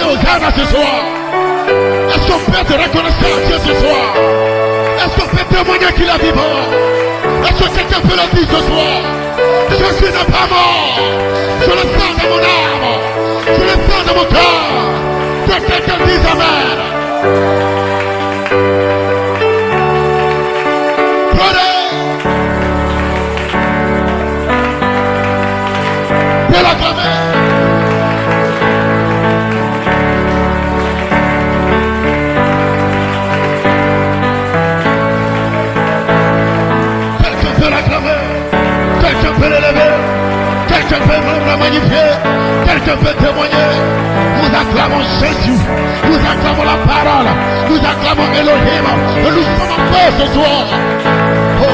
Hosanna ce soir? Est-ce qu'on peut te reconnaître à Dieu ce soir? Est-ce qu'on peut témoigner qu'il est vivant? Est-ce que quelqu'un peut le dire ce soir? Jésus n'est pas mort. Je le sens dans mon âme. Je le sens dans mon corps. Que quelqu'un dise Amen. Prenez. De la grammaire. Quelqu'un peut l'élever, quelqu'un peut le magnifier, quelqu'un peut témoigner. Nous acclamons Jésus, nous acclamons la parole, nous acclamons Elohim, et nous sommes en paix ce soir. Oh.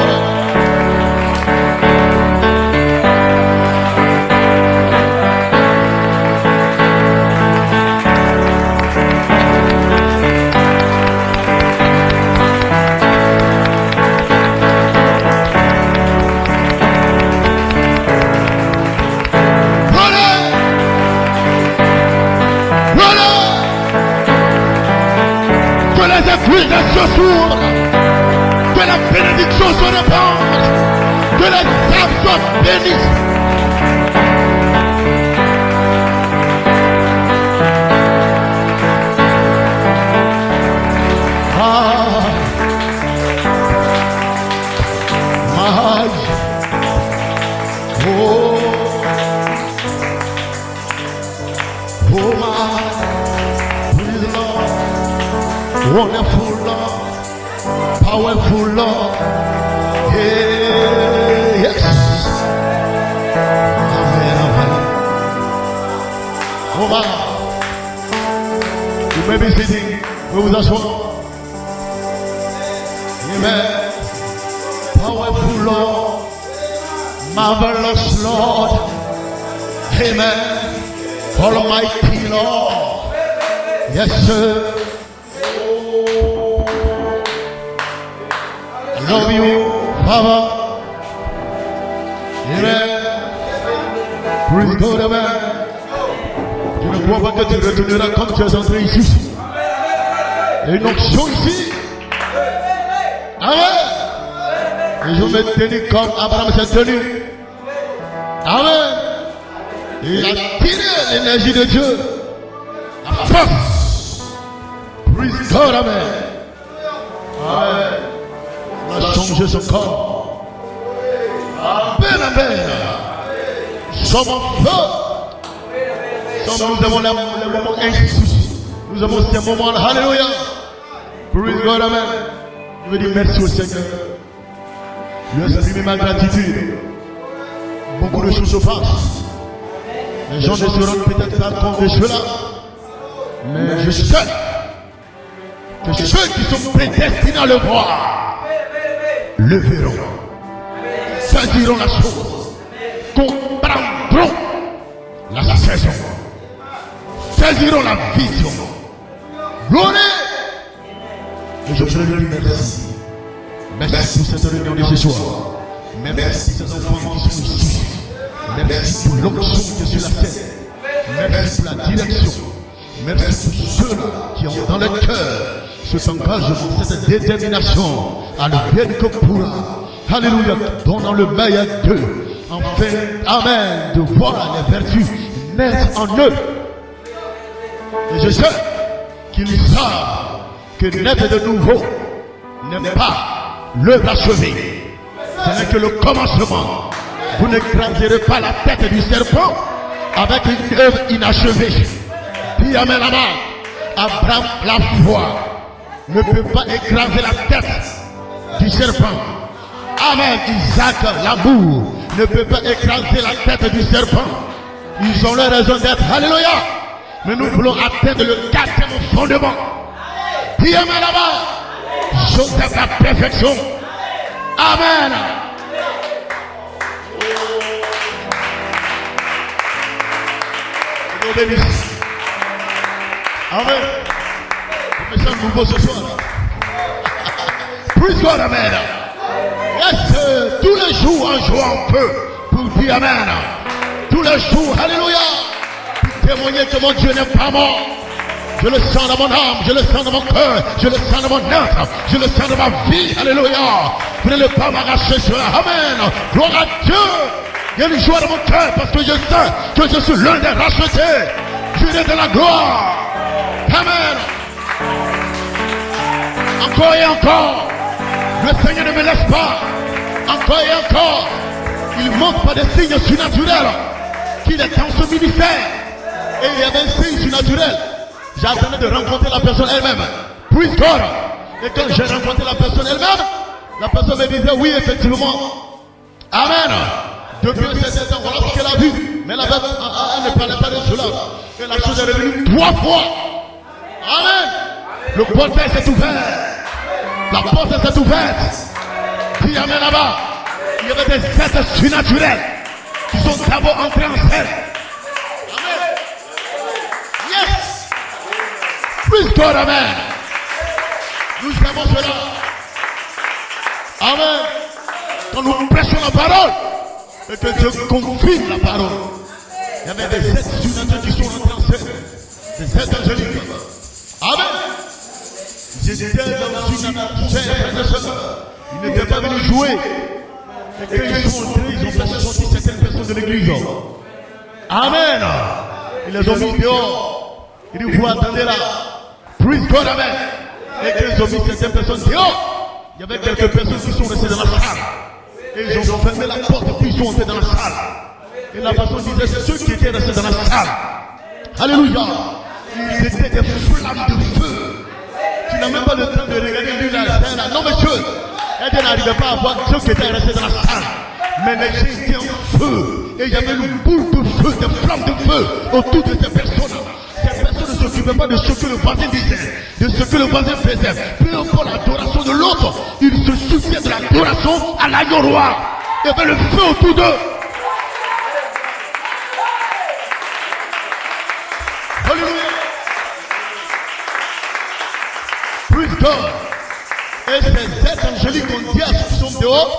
Que la s'ouvre, que la bénédiction se répande, que les âmes soient bénies. Wonderful Lord, powerful Lord, yes. Amen, amen. Oh my, you may be sitting, we will just walk. Amen. Powerful Lord, marvelous Lord, amen. Almighty Lord, yes sir. Love you, Father. Amen. Praise God, amen. Je ne crois pas que tu retourneras comme tu es entré ici. Il y a une onction ici. Amen. Et je me tenir comme Abraham s'est tenu. Amen. Il a tiré l'énergie de Dieu. La force. Praise God, amen. Amen. Changer son corps. Amen, amen. Sommes en feu. Nous avons les moments ainsi. Nous avons ces moments. Alléluia. Praise God, amen. Je veux dire merci au Seigneur. Je veux exprimer ma gratitude. Beaucoup de choses se passent. Les gens ne se rendent peut-être pas compte de cela. Mais je sais que ceux qui sont prédestinés à le voir le verront, saisiront la chose, comprendront la saison, saisiront la vision. Gloire. Et je veux lui dire merci. Merci pour cette réunion de ce soir. Merci pour ces enfants qui sont ici. Merci pour l'onction qui est sur la tête. Merci pour la direction. Merci pour ceux qui ont dans le cœur cet engagement, cette détermination à le bien que pourra. Alléluia. Donnant le meilleur d'eux. Enfin, amen, de voir les vertus naître en eux. Et je sais qu'ils savent que naître de nouveau n'est pas l'œuvre achevée. Ce n'est que le commencement. Vous n'écraserez pas la tête du serpent avec une œuvre inachevée. Puis amen, amen. Abraham, la foi ne peut pas écraser la tête du serpent. Amen. Isaac, l'amour ne peut pas écraser la tête du serpent. Ils ont leur raison d'être. Alléluia. Mais nous voulons atteindre le 4e fondement. Puis amen, là-bas. Joseph, la perfection. Amen. Amen. Je me sens nouveau ce soir. Praise God, amen. Yes, tous les jours en jouant un peu pour dire amen. Tous les jours, alléluia. Pour témoigner que mon Dieu n'est pas mort. Je le sens dans mon âme, je le sens dans mon cœur, je le sens dans mon être, je le sens dans ma vie. Alléluia. Vous n'allez pas m'arracher cela. Amen. Gloire à Dieu. Il y a une joie dans mon cœur parce que je sais que je suis l'un des rachetés. Je viens de la gloire. Amen. Encore et encore. Le Seigneur ne me laisse pas. Encore et encore. Il montre pas des signes surnaturels qu'il est dans ce ministère. Et il y avait un signe surnaturel. J'attendais de rencontrer la personne elle-même. Praise God. Et quand j'ai rencontré la personne elle-même, la personne me disait oui, effectivement. Amen. Depuis un certain temps, voilà ce qu'elle a vu. Mais la personne, elle ne parlait pas de cela. Et la chose est revenue 3 fois. Amen. Le portail s'est ouvert. La porte s'est ouverte. Dis amen là-bas. Il y avait des êtres surnaturels qui sont d'abord entrés en scène. Amen. Yes. Praise God, amen. Nous savons cela. Amen. Quand nous prêchons la parole, et que Dieu confirme la parole, il y avait des êtres surnaturels qui sont entrés en scène. Des êtres angéliques. Amen. J'étais dans une atmosphère. Ils n'étaient pas venus jouer. Et quand ils sont entrés, ils ont fait sortir certaines personnes de l'église. Amen. Ils les ont mis dehors. Ils disent, vous attendez là. Praise God, amen. Et quand ils ont mis certaines personnes dehors, il y avait quelques personnes qui sont restées dans la salle. Et ils ont fermé la porte et puis ils sont entrés dans la salle. Et la personne disait, c'est ceux qui étaient restés dans la salle. Alléluia. Ils étaient des flammes de feu. Tu n'as même pas le temps de regarder lui là. Non, monsieur. Elle n'arrivait pas à voir ceux qui étaient restés dans la salle. Mais les gens étaient en feu. Et il y avait une boule de feu, des flammes de feu autour de ces personnes. Ces personnes ne s'occupaient pas de ce que le voisin disait, de ce que le voisin faisait. Peu importe l'adoration de l'autre, ils se souciaient de l'adoration à l'agneau roi. Il y avait le feu autour d'eux. Alléluia. Praise God. Et ces êtres angéliques ont dit à ceux qui sont dehors,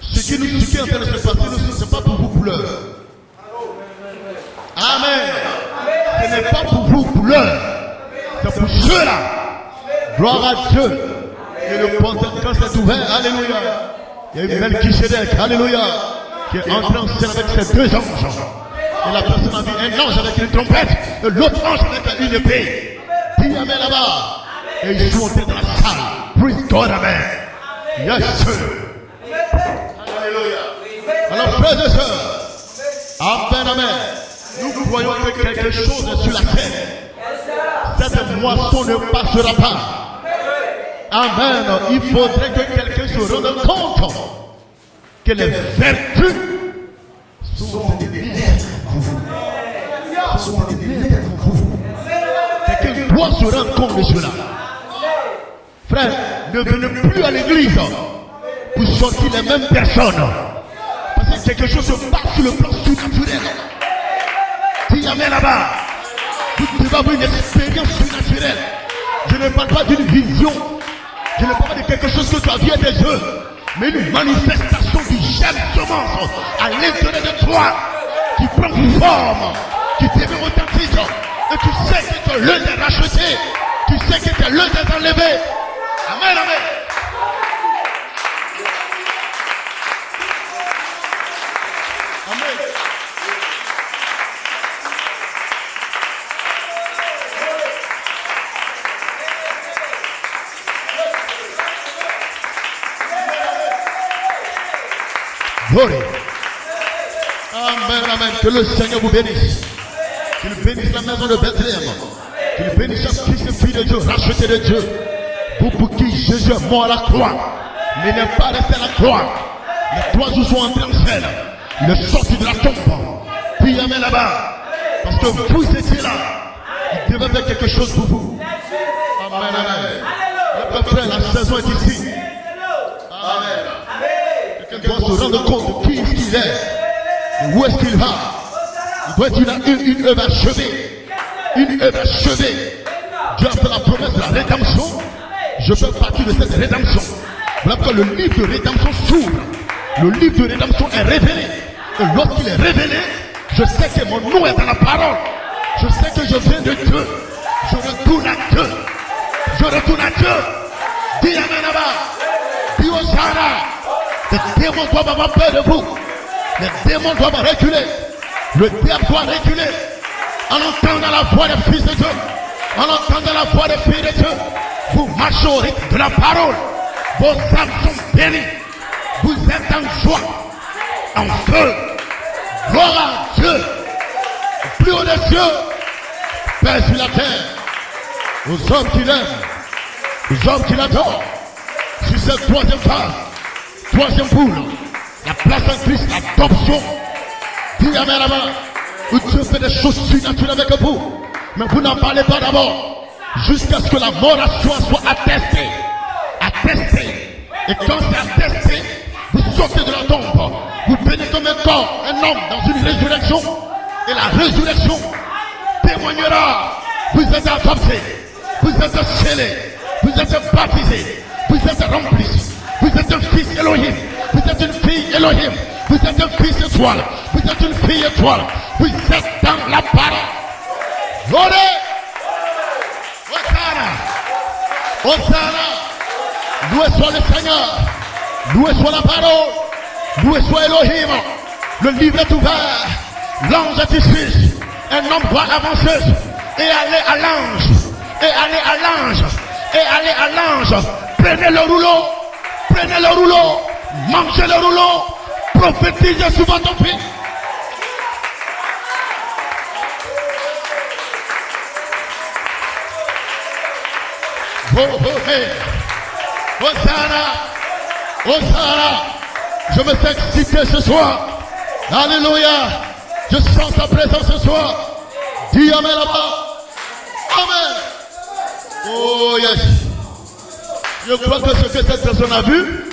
ce qui est en train de se passer, ce n'est pas pour vous couleurs. Amen. Ce n'est pas pour vous couleurs. C'est pour ceux-là. Gloire à Dieu. Et le portail quand c'est ouvert, alléluia. Il y a une belle Melchisedec, alléluia, qui est entré en scène avec ses 2 anges. Et la personne a vu un ange avec une trompette, et l'autre ange avec une épée. Dis amen là-bas. Et ils sont entrés dans la salle. Praise God, amen. Yes, sir. Alléluia. Alors, frères et sœurs, amen, amen. Nous croyons que quelque chose est sur la terre. Cette moisson ne passera pas. Amen. Il faudrait que quelqu'un se rende compte que les vertus sont des lumières pour vous. Quelqu'un doit se rendre compte de cela. Frère, ne venez plus à l'église pour sortir les mêmes personnes. Parce que quelque chose se passe sur le plan surnaturel. Dis amen là-bas. Vous devez avoir une expérience surnaturelle. Je ne parle pas d'une vision. Je ne parle pas de quelque chose que tu as vu à tes yeux. Mais une manifestation du germe semence à l'intérieur de toi qui prend forme, qui devient authentique. Et tu sais que tu es l'un des rachetés. Tu sais que tu es l'un des enlevés. Amen, amen. Amen. Glory. Amen, amen. Que le Seigneur vous bénisse. Qu'il bénisse la maison de Bethléem. Qu'il bénisse chaque fils et fille de Dieu, racheté de Dieu. Pour qui Jésus est mort à la croix. Mais n'est pas resté à la croix. Les 3 jours sont entrés en scène. Il est sorti de la tombe. Puis amen là-bas. Parce que vous étiez là. Il devait faire quelque chose pour vous. Amen, amen. Notre frère, la saison est ici. Amen. Quelqu'un doit se rendre compte de qui il est. Où est-ce qu'il va. Il doit être une œuvre achevée. Une œuvre achevée. Dieu a fait la promesse de la rédemption. Je fais partie de cette rédemption. Voilà pourquoi le livre de rédemption s'ouvre. Le livre de rédemption est révélé. Et lorsqu'il est révélé, je sais que mon nom est dans la parole. Je sais que je viens de Dieu. démons doivent avoir peur de vous. Les démons doivent reculer. Le diable doit reculer. En entendant la voix des fils de Dieu, en entendant la voix des filles de Dieu, vous marchez au rythme de la parole. Vos âmes sont bénies. Vous êtes en joie, en feu. Gloire à Dieu. Plus haut des cieux, Père sur la terre, aux hommes qui l'aiment, aux hommes qui l'adorent. Sur cette troisième phase, troisième poule, la place en Christ, l'adoption. Dis Amen là-bas, où Dieu fait des choses surnaturelles avec vous. Mais vous n'en parlez pas d'abord, jusqu'à ce que la mort à soi soit attestée. Attestée. Et quand c'est attesté, vous sortez de la tombe. Vous venez comme un corps, un homme dans une résurrection. Et la résurrection témoignera. Vous êtes adoptés, vous êtes scellés, vous êtes baptisés, vous êtes remplis. Vous êtes un fils Elohim, vous êtes une fille Elohim, vous êtes un fils étoile, vous êtes une fille étoile. Vous êtes dans la parole. Gloire. Hosanna. Hosanna. Loué soit le Seigneur. Loué soit la parole. Loué soit Elohim. Le livre est ouvert. L'ange est ici. Un homme doit avancer et aller à l'ange. Et aller à l'ange. Et aller à l'ange. Prenez le rouleau. Prenez le rouleau. Mangez le rouleau. Prophétisez sur votre fils. Oh, oh, hey. Hosanna. Hosanna. Je me fais exciter ce soir. Alléluia. Je sens ta présence ce soir. Dis Amen là-bas. Amen. Oh yes. Je crois que ce que cette personne a vu,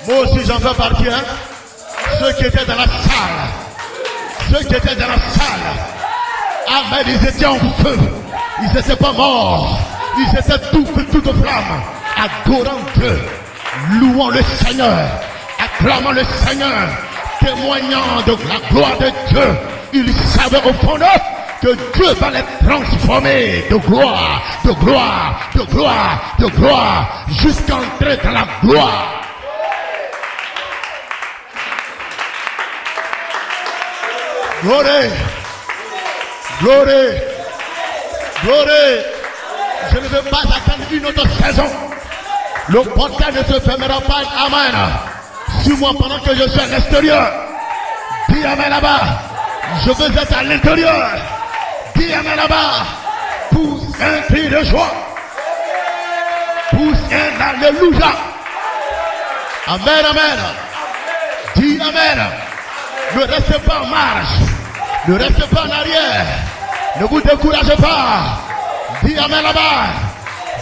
moi aussi j'en fais partie. Hein? Ceux qui étaient dans la salle. Ceux qui étaient dans la salle. Amen. Ils étaient en feu. Ils n'étaient pas morts. Ils étaient tout feu, toute flamme. Adorant Dieu. Louant le Seigneur. Acclamant le Seigneur. Témoignant de la gloire de Dieu. Ils savaient au fond d'eux que Dieu va les transformer de gloire, de gloire, de gloire, de gloire, jusqu'à entrer dans la gloire. Gloire, gloire, gloire. Je ne veux pas attendre une autre saison. Le portail ne se fermera pas. Amen. Suis-moi pendant que je suis à l'extérieur. Dis Amen là-bas. Je veux être à l'intérieur. Dis Amen là-bas. Pousse un cri de joie. Pousse un Alléluia. Amen, Amen. Dis Amen. Ne restez pas en marche. Ne restez pas en arrière. Ne vous découragez pas. Dis Amen là-bas.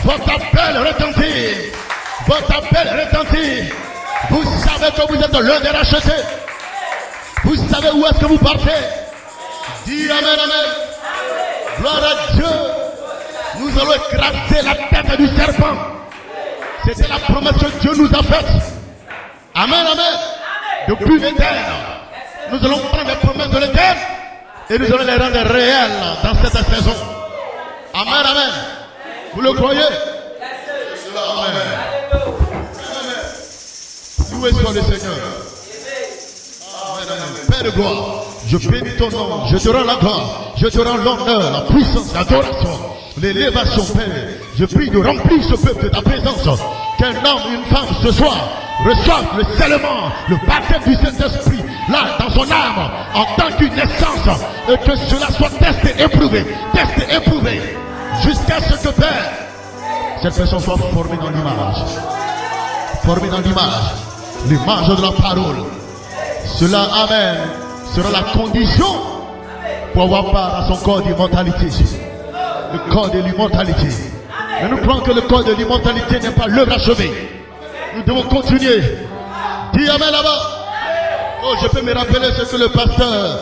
Votre appel retentit. Votre appel retentit. Vous savez que vous êtes l'un des rachetés. Vous savez où est-ce que vous partez. Dis Amen, Amen. Gloire à Dieu. Nous allons écraser la tête du serpent. C'était la promesse que Dieu nous a faite. Amen, Amen. Depuis l'éternel. Nous allons prendre les promesses de l'éternel et nous allons les rendre réelles dans cette saison. Amen, Amen. Vous le croyez? Amen. Loué soit le Seigneur. Amen, Amen. Père de gloire, je bénis ton nom, je te rends la gloire, je te rends l'honneur, la puissance, l'adoration, l'élévation, Père. Je prie de remplir ce peuple de ta présence. Qu'un homme, une femme ce soir reçoivent le scellement, le baptême du Saint-Esprit, là, dans son âme, en tant qu'une naissance, et que cela soit testé, éprouvé, jusqu'à ce que, Père, cette personne soit formée dans l'image. Formée dans l'image de la parole. Cela, Amen, sera la condition pour avoir part à son corps d'immortalité. Le corps de l'immortalité. Mais nous croyons que le corps de l'immortalité n'est pas l'œuvre achevée. Nous devons continuer. Dis Amen là-bas. Oh, je peux me rappeler ce que le pasteur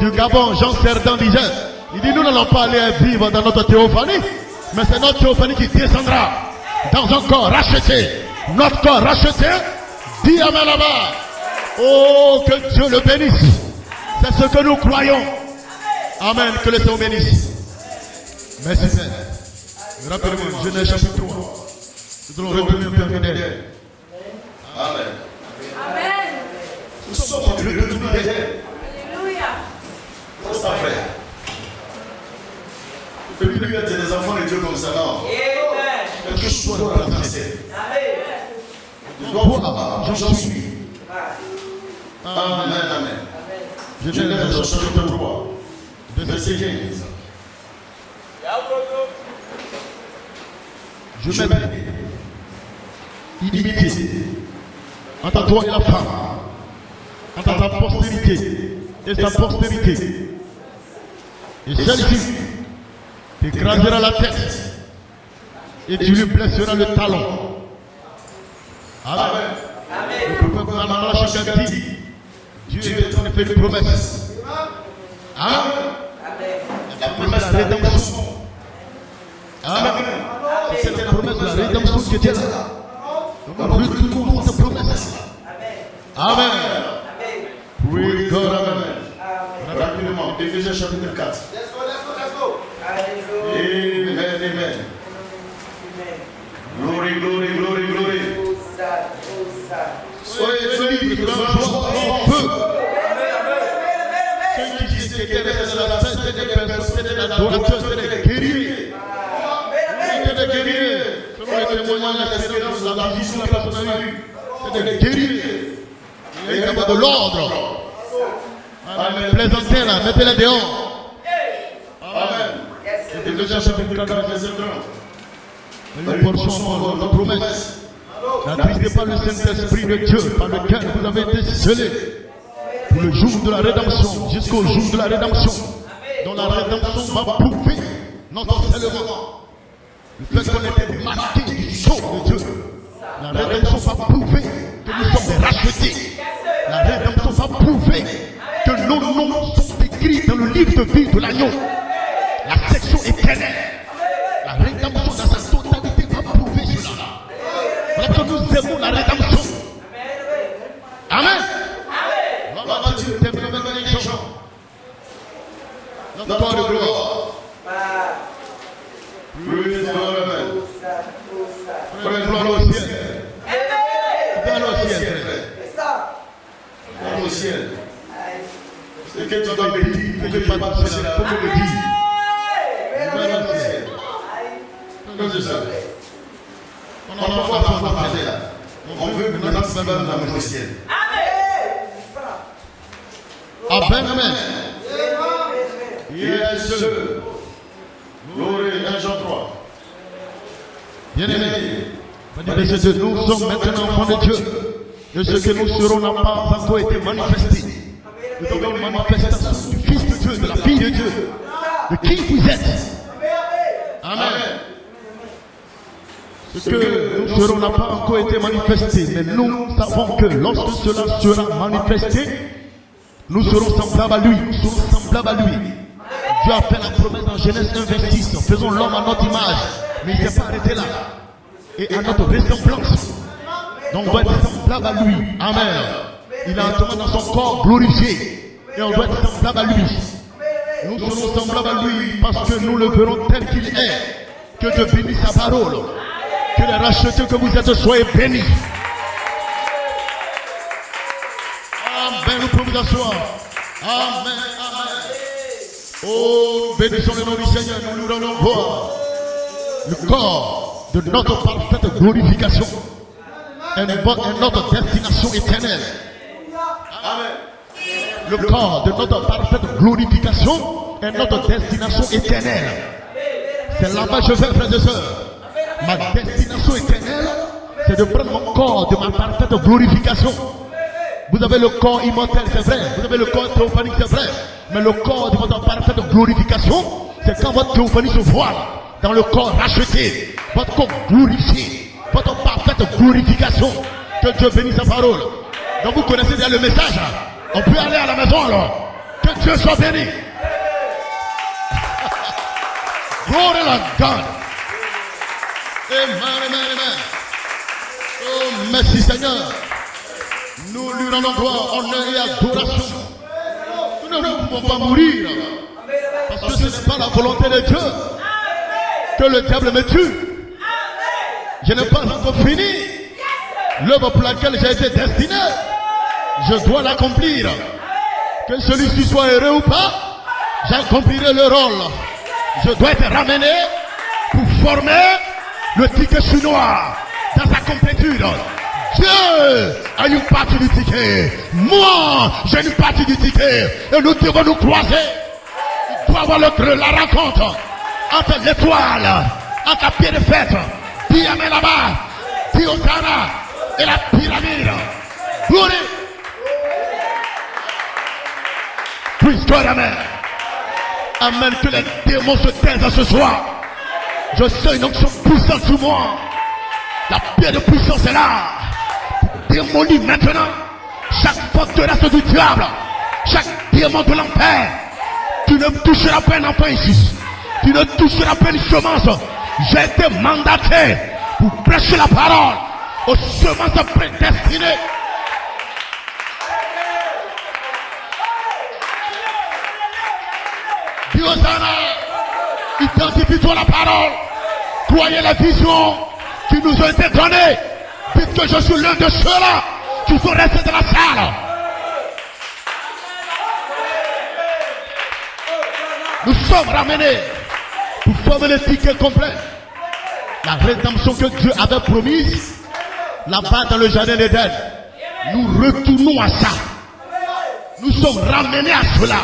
du Gabon, Jean Cerdan, disait. Il dit, nous n'allons pas aller vivre dans notre théophanie, mais c'est notre théophanie qui descendra dans un corps racheté. Notre corps racheté. Dis Amen là-bas. Oh, que Dieu le bénisse. C'est ce que nous croyons. Amen. Que le Seigneur bénisse. Merci Père. Rappelez-moi, Genèse chapitre 3. Nous allons retenir un peu fidèle. Amen. Amen. Nous sommes en train de retourner derrière. Alléluia. C'est ça, frère. Ne peut plus être des enfants de Dieu comme ça, non. Quelque chose doit la passer. Je dois voir, j'en suis. Amen, amen. Je viens de chapitre 3, verset 15. Je mets inimitié entre toi et la femme, entre ta postérité et sa postérité. Et celle-ci t'écrasera la tête et tu lui blesseras le talon. Amen. Le peuple a dit, Dieu est en train de faire une promesse. Amen. La promesse de la rédemption. Amen. C'est la promesse de la rédemption qui était là. Nous retrouvons cette promesse. Amen. Oui, God, amen. Rapidement, Éphésiens chapitre 4. Amen, amen. Glory, glory, glory, glory. Soyez libres de la joie en feu. Ceux qui disent que la tête des personnes, c'est des adorateurs, c'est des guerriers. C'est des guerriers. Selon les témoignages, l'espérance, la vision que la personne a eue, c'est des guerriers. Il y a de l'ordre. Amen. Plaisantez-la, mettez-la dehors. Amen. Éphésiens chapitre 4, verset 30. Nous portions notre promesse. N'attristez pas le Saint-Esprit de Dieu par lequel vous avez été scellés pour le jour de la rédemption, jusqu'au jour de la rédemption, dont la rédemption va prouver notre scellement. Le fait qu'on était marqués du sceau de Dieu, la rédemption va prouver que nous sommes des rachetés. La rédemption va prouver que nos noms sont écrits dans le livre de vie de l'agneau. La section éternelle. La rédemption dans sa totalité va prouver cela. Voilà que nous aimons la rédemption. Amen. Gloire à Dieu, t'aimes le même les gens. Notre gloire de gloire. Praise God, amen. Frère, gloire au ciel. Gloire au ciel, frère. Gloire au ciel. C'est que tu dois me dire, que je ne pas passer là, faut me le dire. Gloire au ciel. Comme c'est ça. On n'a pas passer là. On veut que notre salut dans au ciel. Amen, amen. Yes, Glory, 1 Jean 3. Bien-aimés, nous sommes maintenant enfants de Dieu. Et ce que nous serons n'a pas encore été manifesté. Nous avons une manifestation du Fils de Dieu, de la fille de Dieu, de qui vous êtes. Amen. Ce que nous serons n'a pas encore été manifesté, mais nous savons que lorsque cela sera manifesté, nous serons semblables à lui. Nous serons semblables à lui. Dieu a fait la promesse dans Genèse 1, verset 6. Faisons l'homme à notre image. Mais il ne s'est pas arrêté là. Et à notre ressemblance. Donc on doit être semblable à lui. Amen. Il a entendu dans son corps glorifié. Et on doit être semblable à lui. Nous serons semblables à lui parce que nous le verrons tel qu'il est. Que Dieu bénisse sa parole. Que les rachetés que vous êtes soyez bénis. Amen. Nous pouvons vous asseoir. Amen. Amen. Oh, bénissons le nom du Seigneur. Nous nous rendons voir le corps de notre parfaite glorification et notre destination éternelle. Amen. Le corps de notre parfaite glorification et notre destination éternelle. C'est là-bas que je vais, frères et sœurs. Ma destination éternelle, c'est de prendre mon corps de ma parfaite glorification. Vous avez le corps immortel, c'est vrai. Vous avez le corps théophanique, c'est vrai. Mais le corps de votre parfaite glorification, c'est quand votre théophanie se voile dans le corps racheté, votre corps glorifié, votre parfaite glorification. Que Dieu bénisse sa parole. Donc vous connaissez déjà le message. On peut aller à la maison alors. Que Dieu soit béni. Glory to God. Amen, amen, amen. Oh, merci Seigneur. Nous lui rendons gloire, honneur et adoration. Nous ne pouvons pas mourir. Parce que ce n'est pas la volonté de Dieu que le diable me tue. Je n'ai pas encore fini l'œuvre pour laquelle j'ai été destiné. Je dois l'accomplir. Que celui-ci soit heureux ou pas, j'accomplirai le rôle. Je dois être ramené pour former le ticket chinois dans sa complétude. Dieu a une partie du ticket. Moi, j'ai une partie du ticket. Et nous devons nous croiser. Il doit y avoir la rencontre entre l'étoile, entre la pied de fête, Diamé là-bas, Diosana et la pyramide. Glory. Praise God, amen. Amen. Que les démons se taisent ce soir. Je sens une onction puissante sur moi. La pierre de puissance est là. Démolis maintenant chaque forteresse du diable, chaque démon de l'enfer. Tu ne toucheras pas un enfant ici. Tu ne toucheras pas une semence. J'ai été mandaté pour prêcher la parole aux semences prédestinées. Diosana, identifie-toi la parole. Croyez la vision qui nous a été donnée. Dites que je suis l'un de ceux-là qui sont restés dans la salle. Nous sommes ramenés pour former le ticket complet. La rédemption que Dieu avait promise là-bas dans le jardin d'Éden. Nous retournons à ça. Nous sommes ramenés à cela.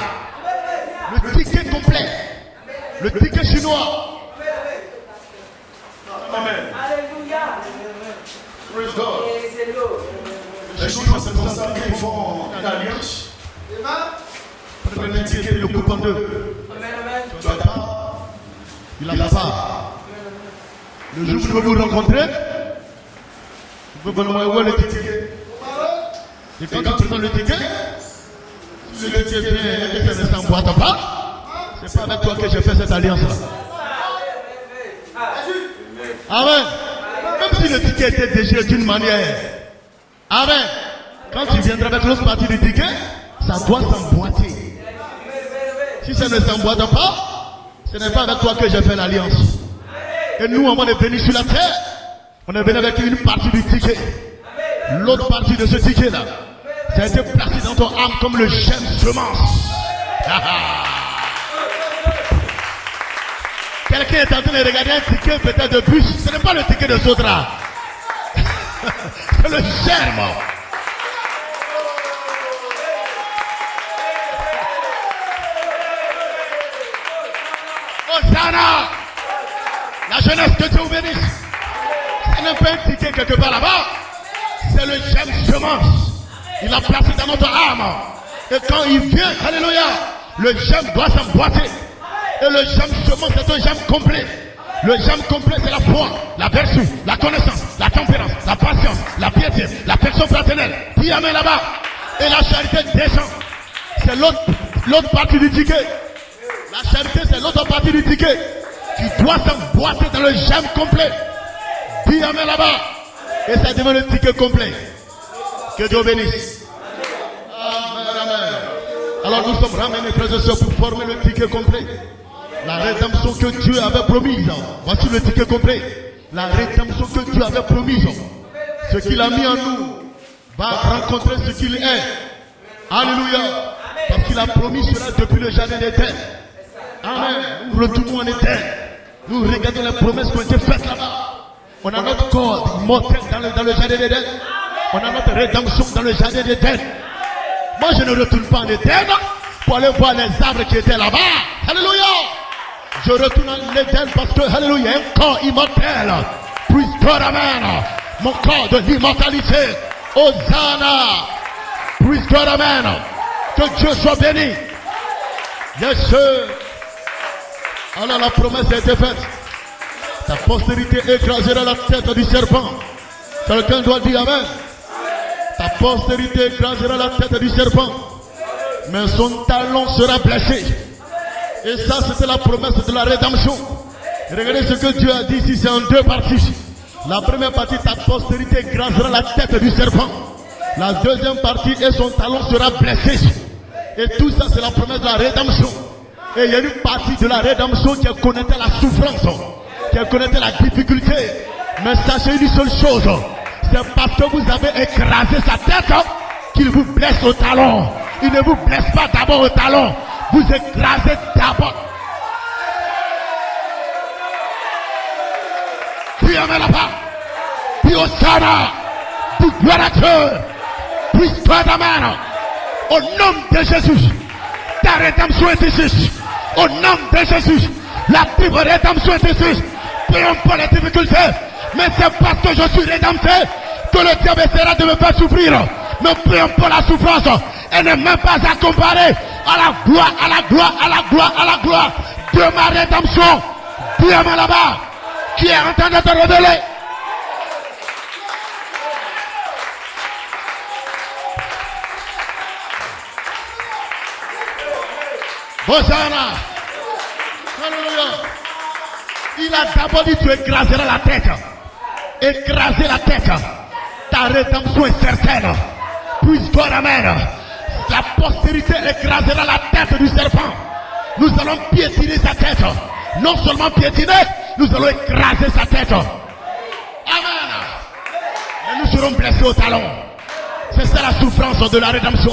Le ticket complet. Le ticket chinois. Amen. Alléluia. Praise God. Les Chinois, c'est comme ça qu'ils font une alliance. Prenez un ticket, le coupe en deux. Tu as pas. Il n'a pas. Le jour où je vais vous rencontrer, vous pouvez me demander où est le ticket. Et quand tu prends le ticket, si le ticket vient et que ça ne s'emboîte pas, c'est pas avec toi que j'ai fait cette alliance-là. Amen. Même si le ticket était déchiré d'une manière. Amen. Quand tu viendras avec l'autre partie du ticket, ça doit s'emboîter. Si ça ne s'emboîte pas, ce n'est pas avec toi que j'ai fait l'alliance. Et nous, on est venus sur la terre. On est venu avec une partie du ticket. L'autre partie de ce ticket-là, ça a été placé dans ton âme comme le gemme semence. Quelqu'un est en train de regarder un ticket peut-être de bus. Ce n'est pas le ticket de Sotra. C'est le germe. Hosanna. La jeunesse, que Dieu vous bénisse. Ce n'est pas un ticket quelque part là-bas. C'est le gemme semence. Il l'a placé dans notre âme. Et quand il vient, alléluia, le gemme doit s'emboîter. Et le gemme semence, c'est un gemme complet. Le gemme complet, c'est la foi, la vertu, la connaissance, la tempérance, la patience, la piété, la personne fraternelle. Qui amène là-bas. Et la charité descend. C'est l'autre partie du ticket. La charité, c'est l'autre partie du ticket qui doit s'emboîter dans le gemme complet. Qui amène là-bas. Et ça devient le ticket complet. Que Dieu bénisse. Amen, amen. Alors nous sommes ramenés, frères et sœurs, pour former le ticket complet. La rédemption que Dieu avait promise. Voici le ticket complet. La rédemption que Dieu avait promise. Ce qu'il a mis en nous va rencontrer ce qu'il est. Alléluia. Parce qu'il a promis cela depuis le jardin d'Éden. Amen. Nous retournons en Éden. Nous regardons les promesses qui ont été faites là-bas. On a notre corps mortel dans le jardin d'Éden. On a notre rédemption dans le jardin d'Éden. Moi, je ne retourne pas en Éden pour aller voir les arbres qui étaient là-bas. Alléluia. Je retourne en Éden parce que, alléluia, un corps immortel. Praise God, amen. Mon corps de l'immortalité. Hosanna. Praise God, amen. Que Dieu soit béni. Yes, sir. Alors la promesse a été faite. Ta postérité écrasera la tête du serpent. Quelqu'un doit dire amen. Ta postérité écrasera la tête du serpent. Mais son talon sera blessé. Et ça, c'était la promesse de la rédemption. Regardez ce que Dieu a dit ici, c'est en deux parties. La première partie, ta postérité écrasera la tête du serpent. La deuxième partie, et son talon sera blessé. Et tout ça, c'est la promesse de la rédemption. Et il y a une partie de la rédemption qui connaissait la souffrance, qui connaissait la difficulté. Mais sachez une seule chose, c'est parce que vous avez écrasé sa tête qu'il vous blesse au talon. Il ne vous blesse pas d'abord au talon. Vous écrasez d'abord. Puis amène là-bas. Puis au sana. Puis gloire à Dieu. Puis toi d'amène. Au nom de Jésus. Ta rédemption est ici. Au nom de Jésus. La triple rédemption est ici. Peu importe les difficultés. Mais c'est parce que je suis rédempté que le diable essaiera de me faire souffrir. Mais peu importe la souffrance. Elle n'est même pas à comparer à la gloire, à la gloire, à la gloire, à la gloire de ma rédemption. Dieu est là-bas qui est en train de te révéler. Hosanna. Alléluia. Il a d'abord dit tu écraseras la tête. Écraser la tête. Ta rédemption est certaine. Puisse Dieu amène. La postérité écrasera la tête du serpent. Nous allons piétiner sa tête. Non seulement piétiner, nous allons écraser sa tête. Amen. Et nous serons blessés au talon. C'est ça la souffrance de la rédemption.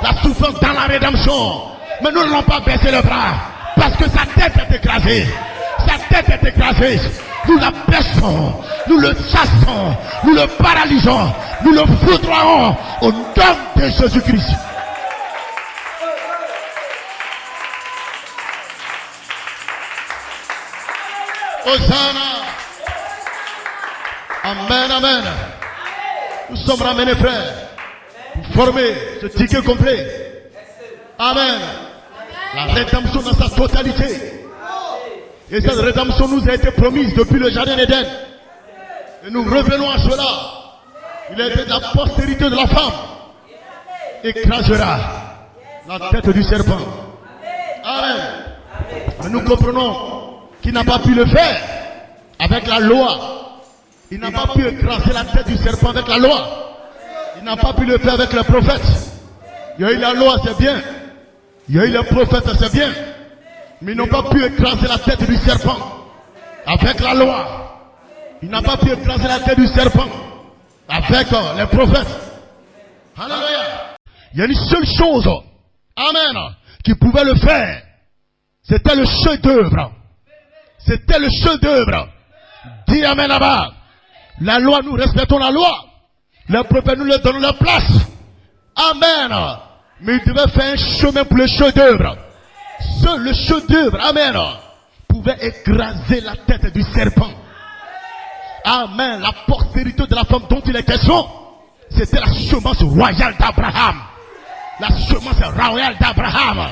La souffrance dans la rédemption. Mais nous n'allons pas baisser le bras. Parce que sa tête est écrasée. Sa tête est écrasée. Nous la blessons. Nous le chassons. Nous le paralysons. Nous le foudroyons au nom de Jésus-Christ. Hosanna. Amen, amen. Nous sommes ramenés, frères, pour former ce ticket complet. Amen. La rédemption dans sa totalité. Et cette rédemption nous a été promise depuis le jardin d'Éden. Et nous revenons à cela. Il a été de la postérité de la femme. Écrasera la tête du serpent. Amen. Mais nous comprenons qu'il n'a pas pu le faire avec la loi. Il n'a pas pu écraser la tête du serpent avec la loi. Il n'a pas pu le faire avec le prophète. Il y a eu la loi, c'est bien. Il y a eu le prophète, c'est bien. Mais ils n'ont pas pu écraser la tête du serpent avec la loi. Il n'a pas pu écraser la tête du serpent avec les prophètes. Alléluia. Il y a une seule chose, amen, qui pouvait le faire. C'était le chef-d'œuvre. C'était le chef-d'œuvre. Dis amen là-bas. La loi, nous respectons la loi. Les prophètes, nous leur donnons leur place. Amen. Mais il devait faire un chemin pour le chef-d'œuvre. Seul le chef-d'œuvre, amen, pouvait écraser la tête du serpent. Amen. La postérité de la femme dont il est question, c'était la semence royale d'Abraham. La semence royale d'Abraham.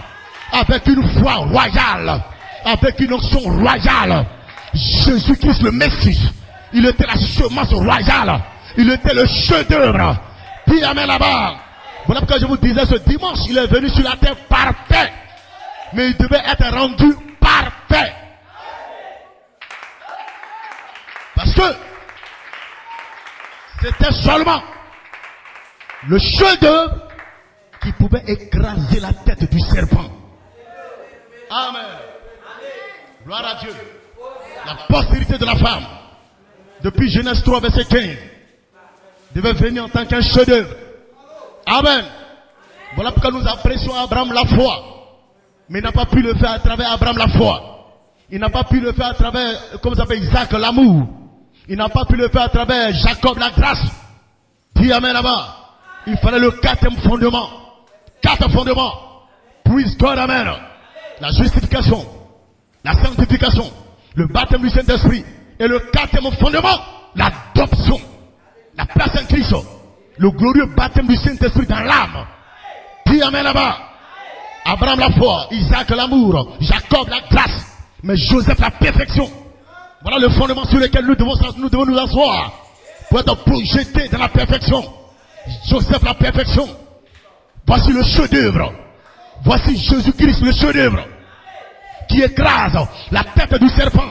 Avec une foi royale. Avec une onction royale. Jésus-Christ le Messie. Il était la semence royale. Il était le chef-d'œuvre. Dis amen là-bas. Voilà pourquoi je vous disais ce dimanche, il est venu sur la terre parfait. Mais il devait être rendu parfait. Parce que c'était seulement le chef-d'œuvre qui pouvait écraser la tête du serpent. Amen. Gloire à Dieu. La postérité de la femme, depuis Genèse 3, verset 15, devait venir en tant qu'un chef-d'œuvre. Amen. Voilà pourquoi nous apprécions Abraham la foi. Mais il n'a pas pu le faire à travers Abraham la foi. Il n'a pas pu le faire à travers, comment ça s'appelle, Isaac l'amour. Il n'a pas pu le faire à travers Jacob la grâce. Dis amen là-bas. Il fallait le quatrième fondement. 4 fondements. Praise God, amen. La justification, la sanctification, le baptême du Saint-Esprit. Et le 4e fondement, l'adoption. La place en Christ. Le glorieux baptême du Saint-Esprit dans l'âme. Dis amen là-bas. Abraham la foi, Isaac l'amour, Jacob la grâce, mais Joseph la perfection. Voilà le fondement sur lequel nous devons nous asseoir pour être projetés dans la perfection. Joseph la perfection. Voici le chef-d'œuvre. Voici Jésus-Christ le chef-d'œuvre qui écrase la tête du serpent,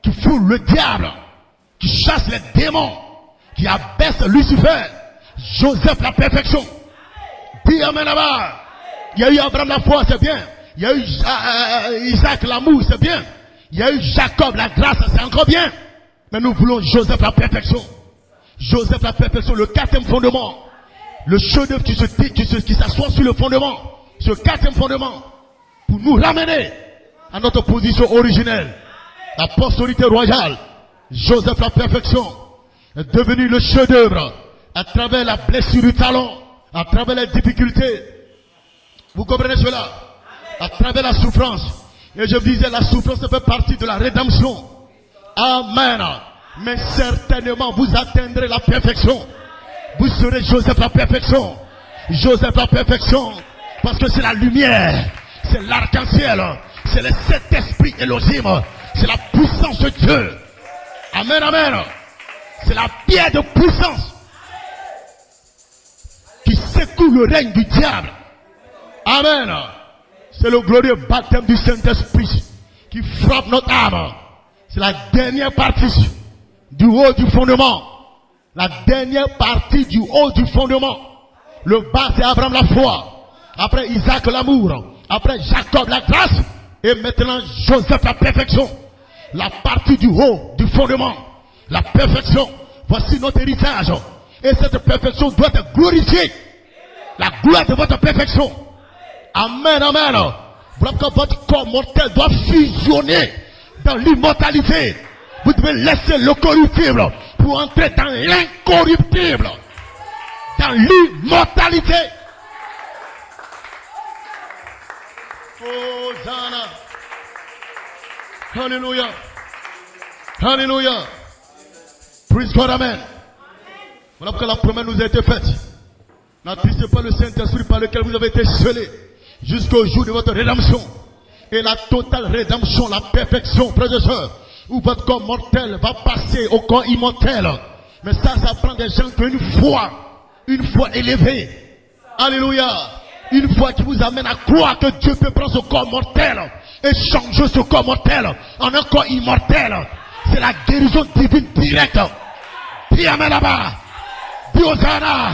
qui foule le diable, qui chasse les démons, qui abaisse Lucifer. Joseph la perfection. Dis amen là-bas. Il y a eu Abraham la foi, c'est bien. Il y a eu Isaac l'amour, c'est bien. Il y a eu Jacob la grâce, c'est encore bien. Mais nous voulons Joseph la perfection. Joseph la perfection, le 4e fondement. Le chef-d'œuvre qui s'assoit sur le fondement, sur le 4e fondement, pour nous ramener à notre position originelle. La postérité royale, Joseph la perfection, est devenu le chef-d'œuvre à travers la blessure du talon, à travers les difficultés. Vous comprenez cela? À travers la souffrance. Et je disais, la souffrance fait partie de la rédemption. Amen. Mais certainement, vous atteindrez la perfection. Vous serez Joseph la perfection. Joseph la perfection. Parce que c'est la lumière. C'est l'arc-en-ciel. C'est le Saint-Esprit Elohim. C'est la puissance de Dieu. Amen, amen. C'est la pierre de puissance qui secoue le règne du diable. Amen. C'est le glorieux baptême du Saint-Esprit qui frappe notre âme. C'est la dernière partie du haut du fondement. La dernière partie du haut du fondement. Le bas, c'est Abraham la foi. Après Isaac l'amour. Après Jacob la grâce. Et maintenant Joseph la perfection. La partie du haut du fondement. La perfection. Voici notre héritage. Et cette perfection doit être glorifiée. La gloire de votre perfection. Amen, amen. Voilà que votre corps mortel doit fusionner dans l'immortalité. Vous devez laisser le corruptible pour entrer dans l'incorruptible. Dans l'immortalité. Hosanna. Alléluia. Alléluia. Praise God, amen. Voilà que la promesse nous a été faite. N'attristez pas le Saint-Esprit par lequel vous avez été scellés jusqu'au jour de votre rédemption. Et la totale rédemption, la perfection, frères et sœurs, où votre corps mortel va passer au corps immortel. Mais ça prend des gens qui ont une foi élevée. Alléluia. Une foi qui vous amène à croire que Dieu peut prendre ce corps mortel et changer ce corps mortel en un corps immortel. C'est la guérison divine directe. Dis amen là-bas. Dis Hosanna.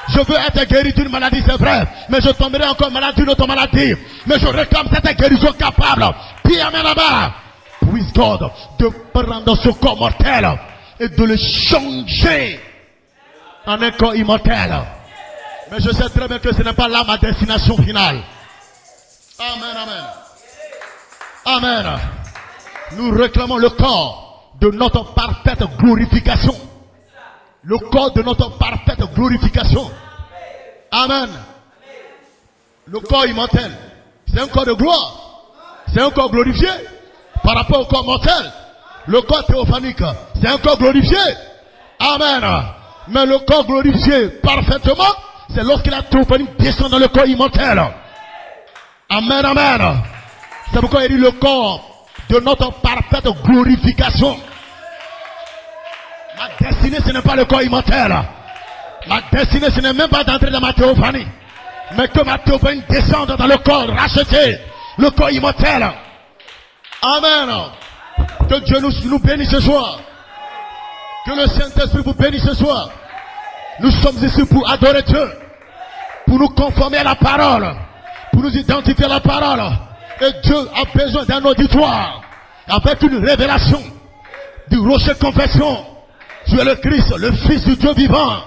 Je veux être guéri d'une maladie, c'est vrai. Mais je tomberai encore malade d'une autre maladie. Mais je réclame cette guérison capable. Dis amen là-bas. Puisse God de prendre ce corps mortel et de le changer en un corps immortel. Mais je sais très bien que ce n'est pas là ma destination finale. Amen, amen. Amen. Nous réclamons le corps de notre parfaite glorification. Le corps de notre parfaite glorification. Amen. Le corps immortel, c'est un corps de gloire. C'est un corps glorifié. Par rapport au corps mortel, le corps théophanique, c'est un corps glorifié. Amen. Mais le corps glorifié parfaitement, c'est lorsque la théophanie descend dans le corps immortel. Amen, amen. C'est pourquoi il dit le corps de notre parfaite glorification. Ma destinée, ce n'est pas le corps immortel. Ma destinée, ce n'est même pas d'entrer dans ma théophanie. Mais que ma théophanie descende dans le corps racheté. Le corps immortel. Amen. Que Dieu nous bénisse ce soir. Que le Saint-Esprit vous bénisse ce soir. Nous sommes ici pour adorer Dieu. Pour nous conformer à la parole. Pour nous identifier à la parole. Et Dieu a besoin d'un auditoire. Avec une révélation. Du rocher de confession. Tu es le Christ, le Fils du Dieu vivant.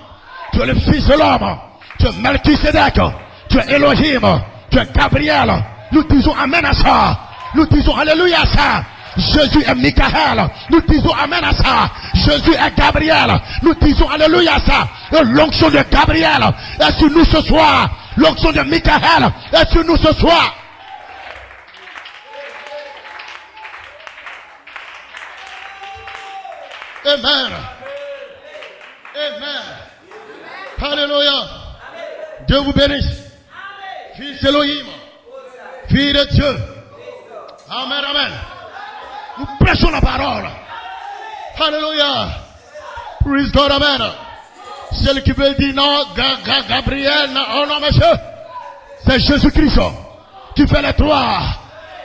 Tu es le Fils de l'homme. Tu es Melchisedec. Tu es Elohim. Tu es Gabriel. Nous disons Amen à ça. Nous disons Alléluia à ça. Jésus est Michael. Nous disons Amen à ça. Jésus est Gabriel. Nous disons Alléluia à ça. Et l'onction de Gabriel est sur nous ce soir. L'onction de Michael est sur nous ce soir. Amen. Amen. Alléluia. Dieu vous bénisse. Fils d'Elohim. Fille de Dieu. Amen, amen. Nous prêchons la parole. Alléluia. Praise God, amen. Celui qui veut dire non, Gabriel, non, oh non, monsieur. C'est Jésus-Christ qui fait les trois.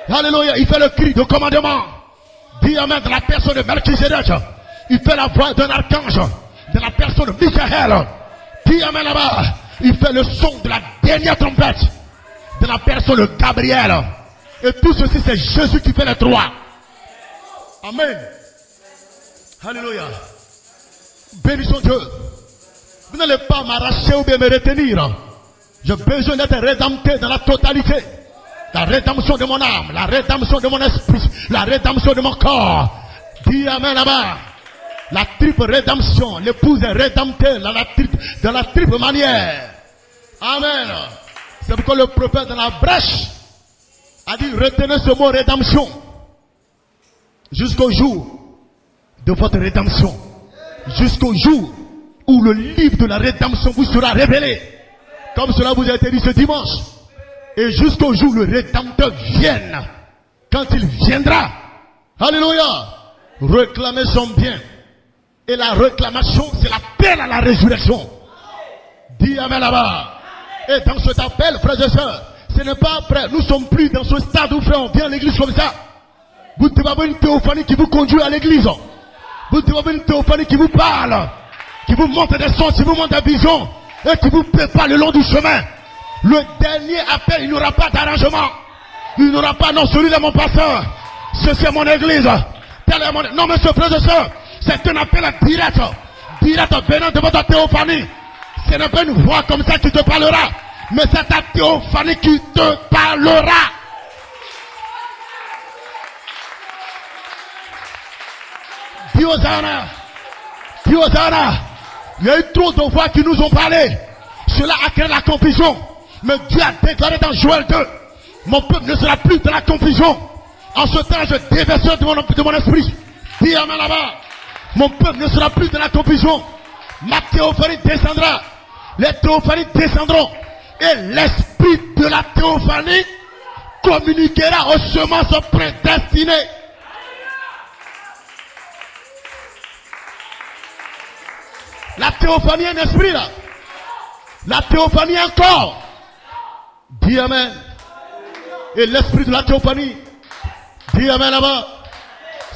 Alléluia. Il fait le cri de commandement. Dis amen de la personne de Melchisedec. Il fait la voix d'un archange. De la personne de Michael. Dis amen là-bas. Il fait le son de la dernière trompette. De la personne de Gabriel. Et tout ceci, c'est Jésus qui fait les trois. Amen. Alléluia. Bénissons Dieu. Vous n'allez pas m'arracher ou bien me retenir. J'ai besoin d'être rédempté dans la totalité. La rédemption de mon âme, la rédemption de mon esprit, la rédemption de mon corps. Dis amen là-bas. La triple rédemption, l'épouse est rédemptée de la triple manière. Amen. C'est pourquoi le prophète dans la brèche a dit, retenez ce mot rédemption jusqu'au jour de votre rédemption. Jusqu'au jour où le livre de la rédemption vous sera révélé. Comme cela vous a été dit ce dimanche. Et jusqu'au jour où le Rédempteur vienne. Quand il viendra. Alléluia. Réclamer son bien. Et la réclamation, c'est l'appel à la résurrection. Dis amen là-bas. Et dans cet appel, frères et sœurs, ce n'est pas après. Nous ne sommes plus dans ce stade où, frère, on vient à l'église comme ça. Vous devez avoir une théophanie qui vous conduit à l'église. Vous devez avoir une théophanie qui vous parle. Qui vous montre des sons, qui vous montre des visions. Et qui vous prépare le long du chemin. Le dernier appel, il n'y aura pas d'arrangement. Il n'y aura pas, non, celui de mon pasteur. Ceci est mon église. Non, monsieur, frère et sœur, c'est un appel direct. Direct venant de votre théophanie. Ce n'est pas une voix comme ça qui te parlera. Mais c'est ta théophanie qui te parlera. Dis Hosanna. Dis Hosanna. Il y a eu trop de voix qui nous ont parlé. Cela a créé la confusion. Mais Dieu a déclaré dans Joël 2, mon peuple ne sera plus dans la confusion. En ce temps, je déverserai de mon esprit. Dis amen là-bas. Mon peuple ne sera plus dans la confusion. Ma théophanie descendra. Les théophanies descendront. Et l'esprit de la théophanie communiquera aux semences prédestinées. La théophanie est un esprit là. La théophanie est un corps. Dis amen. Et l'esprit de la théophanie. Dis amen là-bas.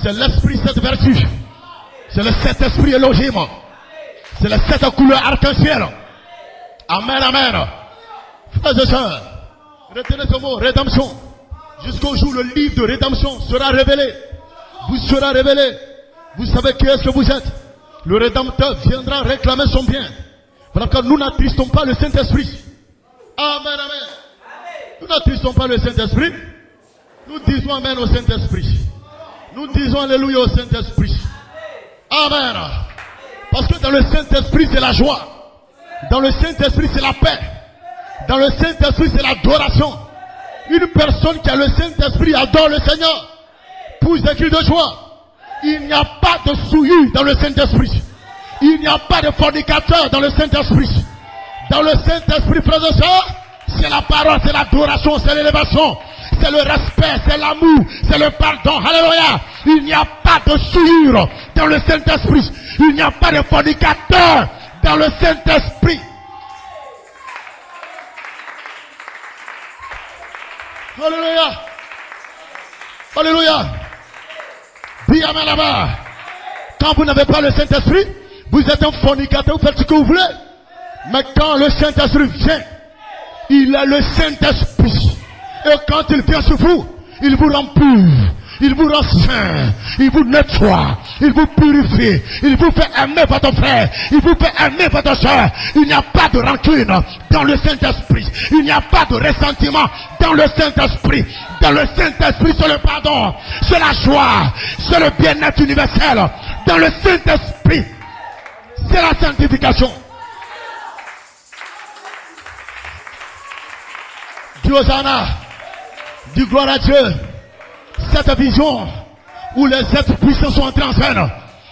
C'est l'esprit, cette vertu. C'est le Saint-Esprit Elohim. C'est le sept couleurs arc-en-ciel. Amen, amen. Frères et sœurs, retenez ce mot, rédemption. Jusqu'au jour où le livre de rédemption sera révélé. Vous sera révélé. Vous savez qui est-ce que vous êtes. Le Rédempteur viendra réclamer son bien. Voilà que nous n'attristons pas le Saint-Esprit. Amen, amen. Nous n'attristons pas le Saint-Esprit. Nous disons amen au Saint-Esprit. Nous disons alléluia au Saint-Esprit. Amen. Parce que dans le Saint-Esprit, c'est la joie. Dans le Saint-Esprit, c'est la paix. Dans le Saint-Esprit, c'est l'adoration. Une personne qui a le Saint-Esprit adore le Seigneur. Pousse des cris de joie. Il n'y a pas de souillure dans le Saint-Esprit. Il n'y a pas de fornicateur dans le Saint-Esprit. Dans le Saint-Esprit, frères et sœurs, c'est la parole, c'est l'adoration, c'est l'élévation, c'est le respect, c'est l'amour, c'est le pardon. Alléluia. Il n'y a pas de souillure dans le Saint-Esprit. Il n'y a pas de fornicateur dans le Saint-Esprit. Alléluia. Alléluia. Dis amen là-bas. Quand vous n'avez pas le Saint-Esprit, vous êtes un fornicateur, vous faites ce que vous voulez. Mais quand le Saint-Esprit vient, il a le Saint-Esprit. Et quand il vient sur vous, il vous rend pur, il vous rend saint, il vous nettoie, il vous purifie, il vous fait aimer votre frère, il vous fait aimer votre soeur. Il n'y a pas de rancune dans le Saint-Esprit. Il n'y a pas de ressentiment dans le Saint-Esprit. Dans le Saint-Esprit, c'est le pardon, c'est la joie, c'est le bien-être universel. Dans le Saint-Esprit, c'est la sanctification. Dis Hosanna, dis gloire à Dieu. Cette vision où les êtres puissants sont entrés en scène,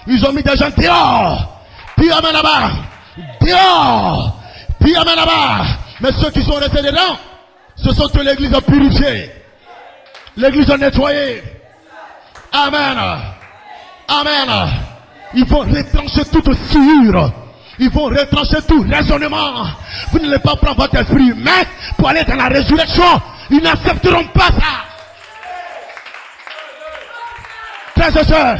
ils ont mis des gens dehors. Dis amen là-bas. Dehors. Dis amen là-bas. Mais ceux qui sont restés dedans, ce sont que l'église a purifié. L'église a nettoyé. Amen. Amen. Ils vont retrancher toute souillure. Ils vont retrancher tout raisonnement. Vous n'allez pas prendre votre esprit humain pour aller dans la résurrection. Ils n'accepteront pas ça. Frères et sœurs,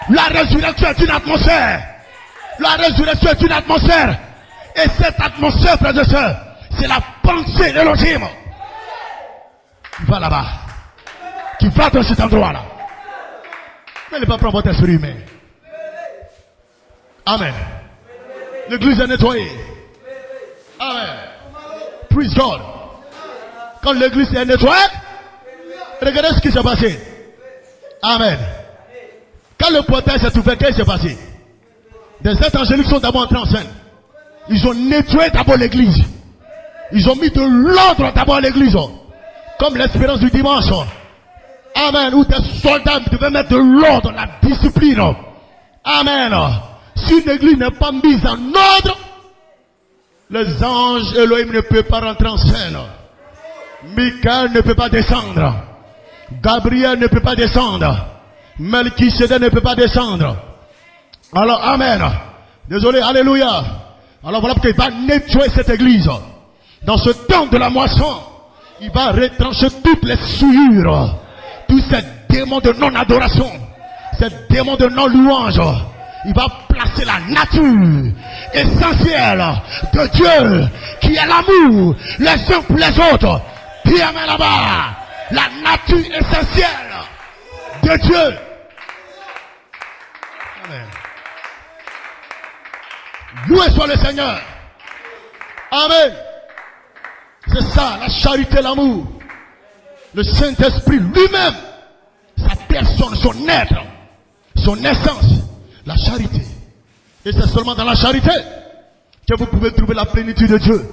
la résurrection est une atmosphère. La résurrection est une atmosphère. Et cette atmosphère, frères et sœurs, c'est la pensée de l'Elohim. Qui va là-bas. Qui va dans cet endroit-là. N'allez pas prendre votre esprit humain. Amen. L'église est nettoyée. Amen. Praise God. Quand l'église est nettoyée, regardez ce qui s'est passé. Amen. Quand le portail s'est ouvert, qu'est-ce qui s'est passé? Des êtres angéliques sont d'abord entrés en scène. Ils ont nettoyé d'abord l'église. Ils ont mis de l'ordre d'abord à l'église. Comme l'espérance du dimanche. Amen. Où des soldats devaient mettre de l'ordre, la discipline. Amen. Si une église n'est pas mise en ordre, les anges Elohim ne peuvent pas rentrer en scène. Michael ne peut pas descendre. Gabriel ne peut pas descendre. Melchisedec ne peut pas descendre. Alors, amen. Désolé, alléluia. Alors voilà pourquoi il va nettoyer cette église. Dans ce temps de la moisson, il va retrancher toutes les souillures. Tous ces démons de non-adoration. Ces démons de non-louange. Il va placer la nature essentielle de Dieu, qui est l'amour, les uns pour les autres. Puis amen là-bas. La nature essentielle de Dieu. Amen. Loué soit le Seigneur. Amen. C'est ça, la charité, l'amour. Le Saint-Esprit lui-même, sa personne, son être, son essence, la charité. Et c'est seulement dans la charité que vous pouvez trouver la plénitude de Dieu.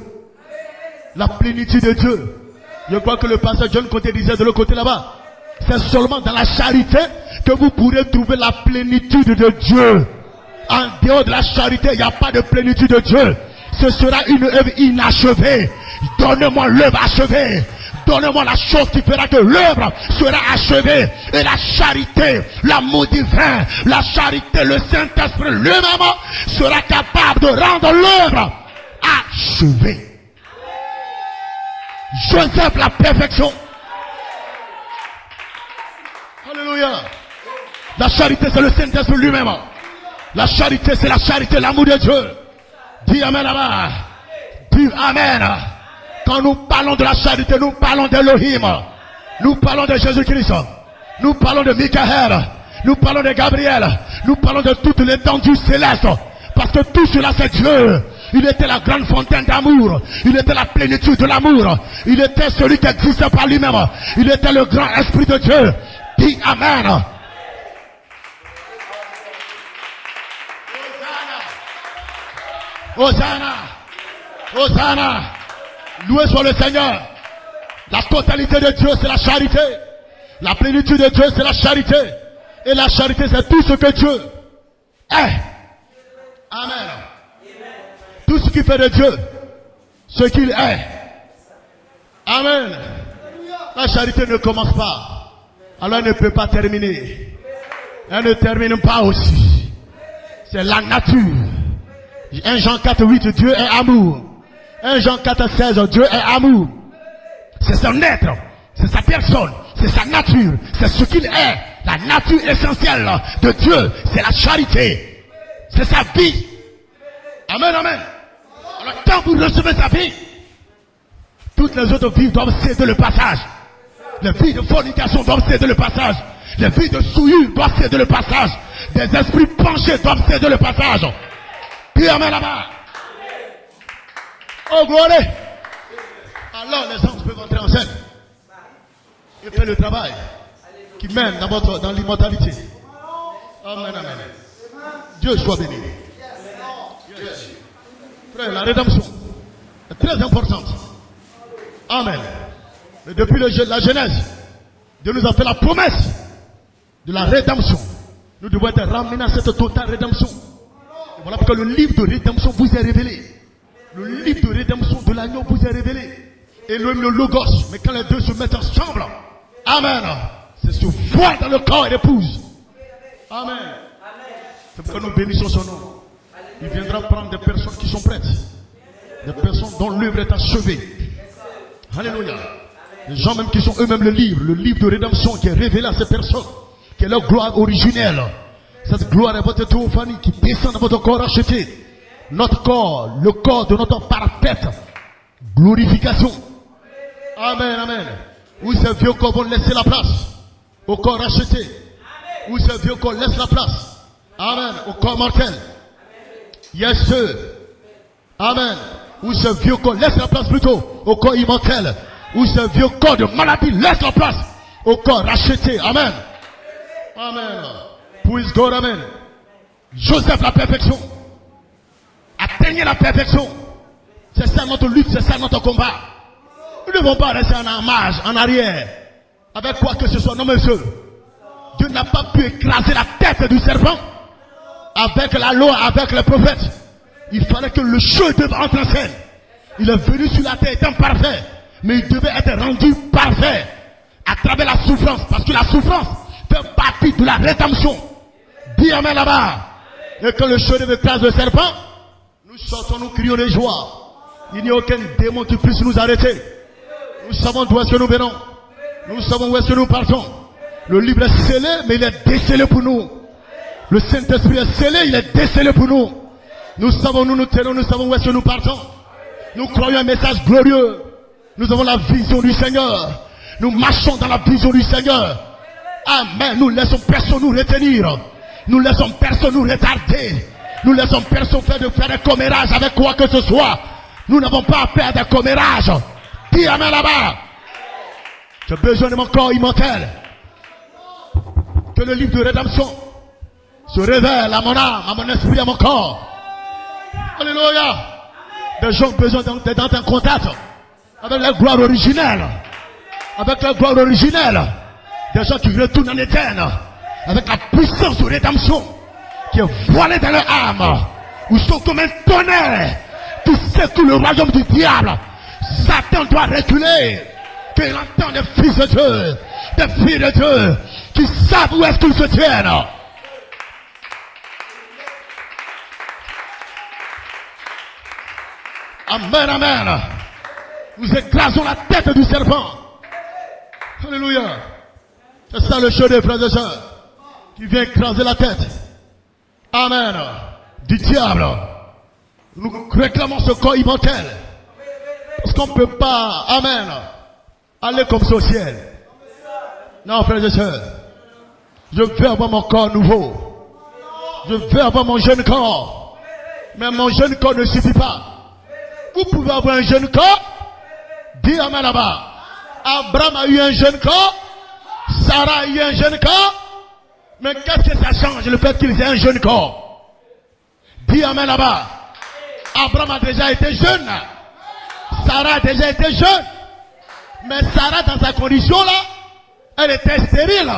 La plénitude de Dieu. Je crois que le pasteur John Côté disait de l'autre côté là-bas. C'est seulement dans la charité que vous pourrez trouver la plénitude de Dieu. En dehors de la charité, il n'y a pas de plénitude de Dieu. Ce sera une œuvre inachevée. Donnez-moi l'œuvre achevée. Donnez-moi la chose qui fera que l'œuvre sera achevée. Et la charité, l'amour divin, la charité, le Saint-Esprit lui-même sera capable de rendre l'œuvre achevée. Joseph, la perfection. Alléluia. La charité, c'est le Saint-Esprit lui-même. La charité, c'est la charité, l'amour de Dieu. Dis amen là-bas. Dis amen. Quand nous parlons de la charité, nous parlons d'Elohim. Nous parlons de Jésus-Christ. Nous parlons de Michael. Nous parlons de Gabriel. Nous parlons de toute l'étendue céleste. Parce que tout cela, c'est Dieu. Il était la grande fontaine d'amour. Il était la plénitude de l'amour. Il était celui qui existait par lui-même. Il était le grand esprit de Dieu. Dis amen. Hosanna. Hosanna. Loué soit le Seigneur. La totalité de Dieu, c'est la charité. La plénitude de Dieu, c'est la charité. Et la charité, c'est tout ce que Dieu est. Amen. Tout ce qui fait de Dieu ce qu'il est. Amen. La charité ne commence pas. Alors elle ne peut pas terminer. Elle ne termine pas aussi. C'est la nature. 1 Jean 4, 8, Dieu est amour. 1 Jean 4, 16, Dieu est amour. C'est son être. C'est sa personne. C'est sa nature. C'est ce qu'il est. La nature essentielle de Dieu, c'est la charité. C'est sa vie. Amen, amen. Alors quand vous recevez sa vie, toutes les autres vies doivent céder le passage. Les vies de fornication doivent céder le passage. Les vies de souillure doivent céder le passage. Des esprits penchés doivent céder le passage. Puis amen là-bas. Oh gloire. Alors les anges peuvent entrer en scène et faire le travail qui mène dans l'immortalité. Amen, amen. Dieu soit béni. Yes. Frère, la rédemption est très importante. Amen. Et depuis la Genèse, Dieu nous a fait la promesse de la rédemption. Nous devons être ramenés à cette totale rédemption. Et voilà pourquoi le livre de rédemption vous est révélé. Le livre de rédemption de l'agneau vous est révélé. Et le logos. Mais quand les deux se mettent ensemble, amen, c'est ce voile dans le corps et l'épouse. Amen. C'est pourquoi nous bénissons son nom. Il viendra prendre des personnes qui sont prêtes. Des personnes dont l'œuvre est achevée. Alléluia. Les gens même qui sont eux-mêmes le livre de rédemption qui est révélé à ces personnes, qui est leur gloire originelle. Cette gloire est votre théophanie qui descend dans votre corps racheté. Notre corps, le corps de notre parfaite glorification. Amen, amen. Où ces vieux corps vont laisser la place au corps racheté. Où ces vieux corps laissent la place. Amen. Au corps mortel. Yes, sir. Amen. Ou ce vieux corps, laisse la place plutôt au corps immortel. Ou ce vieux corps de maladie, laisse la place au corps racheté. Amen. Amen. Praise God, amen. Joseph, la perfection. Atteignez la perfection. C'est ça notre lutte, c'est ça notre combat. Nous ne devons pas rester en marge, en arrière, avec quoi que ce soit. Non, monsieur. Dieu n'a pas pu écraser la tête du serpent avec la loi, avec le prophète. Il fallait que le chef-d'œuvre entre en scène. Il est venu sur la terre étant parfait, mais il devait être rendu parfait à travers la souffrance, parce que la souffrance fait partie de la rédemption. Dis amen là-bas. Et quand le chef-d'œuvre écrase le serpent, nous sortons, nous crions de joie. Il n'y a aucun démon qui puisse nous arrêter. Nous savons d'où est-ce que nous venons. Nous savons où est-ce que nous partons. Le livre est scellé, mais il est décellé pour nous. Le Saint-Esprit est scellé, il est décellé pour nous. Nous savons, nous nous tenons, nous savons où est-ce que nous partons. Nous croyons un message glorieux. Nous avons la vision du Seigneur. Nous marchons dans la vision du Seigneur. Amen. Nous laissons personne nous retenir. Nous laissons personne nous retarder. Nous laissons personne faire des commérages avec quoi que ce soit. Nous n'avons pas à faire des commérages. Dis amen là-bas. J'ai besoin de mon corps immortel. Que le livre de rédemption se révèle à mon âme, à mon esprit, à mon corps. Alléluia. Des gens ont besoin d'être en contact avec la gloire originelle. Avec la gloire originelle. Des gens qui retournent en éternel. Avec la puissance de rédemption qui est voilée dans leur âme. Ou sont comme un tonnerre qui secoue le royaume du diable. Satan doit reculer. Qu'il entend des fils de Dieu, des filles de Dieu, qui savent où est-ce qu'ils se tiennent. Amen, amen. Nous écrasons la tête du serpent. Alléluia. C'est ça le chef des frères et sœurs, qui vient écraser la tête. Amen. Du diable. Nous réclamons ce corps immortel. Parce qu'on ne peut pas, amen, aller comme ça au ciel. Non, frères et sœurs. Je veux avoir mon corps nouveau. Je veux avoir mon jeune corps. Mais mon jeune corps ne suffit pas. Vous pouvez avoir un jeune corps. Dis amen là-bas. Abraham a eu un jeune corps. Sarah a eu un jeune corps. Mais qu'est-ce que ça change le fait qu'ils aient un jeune corps? Dis amen là-bas. Abraham a déjà été jeune. Sarah a déjà été jeune. Mais Sarah, dans sa condition là, elle était stérile.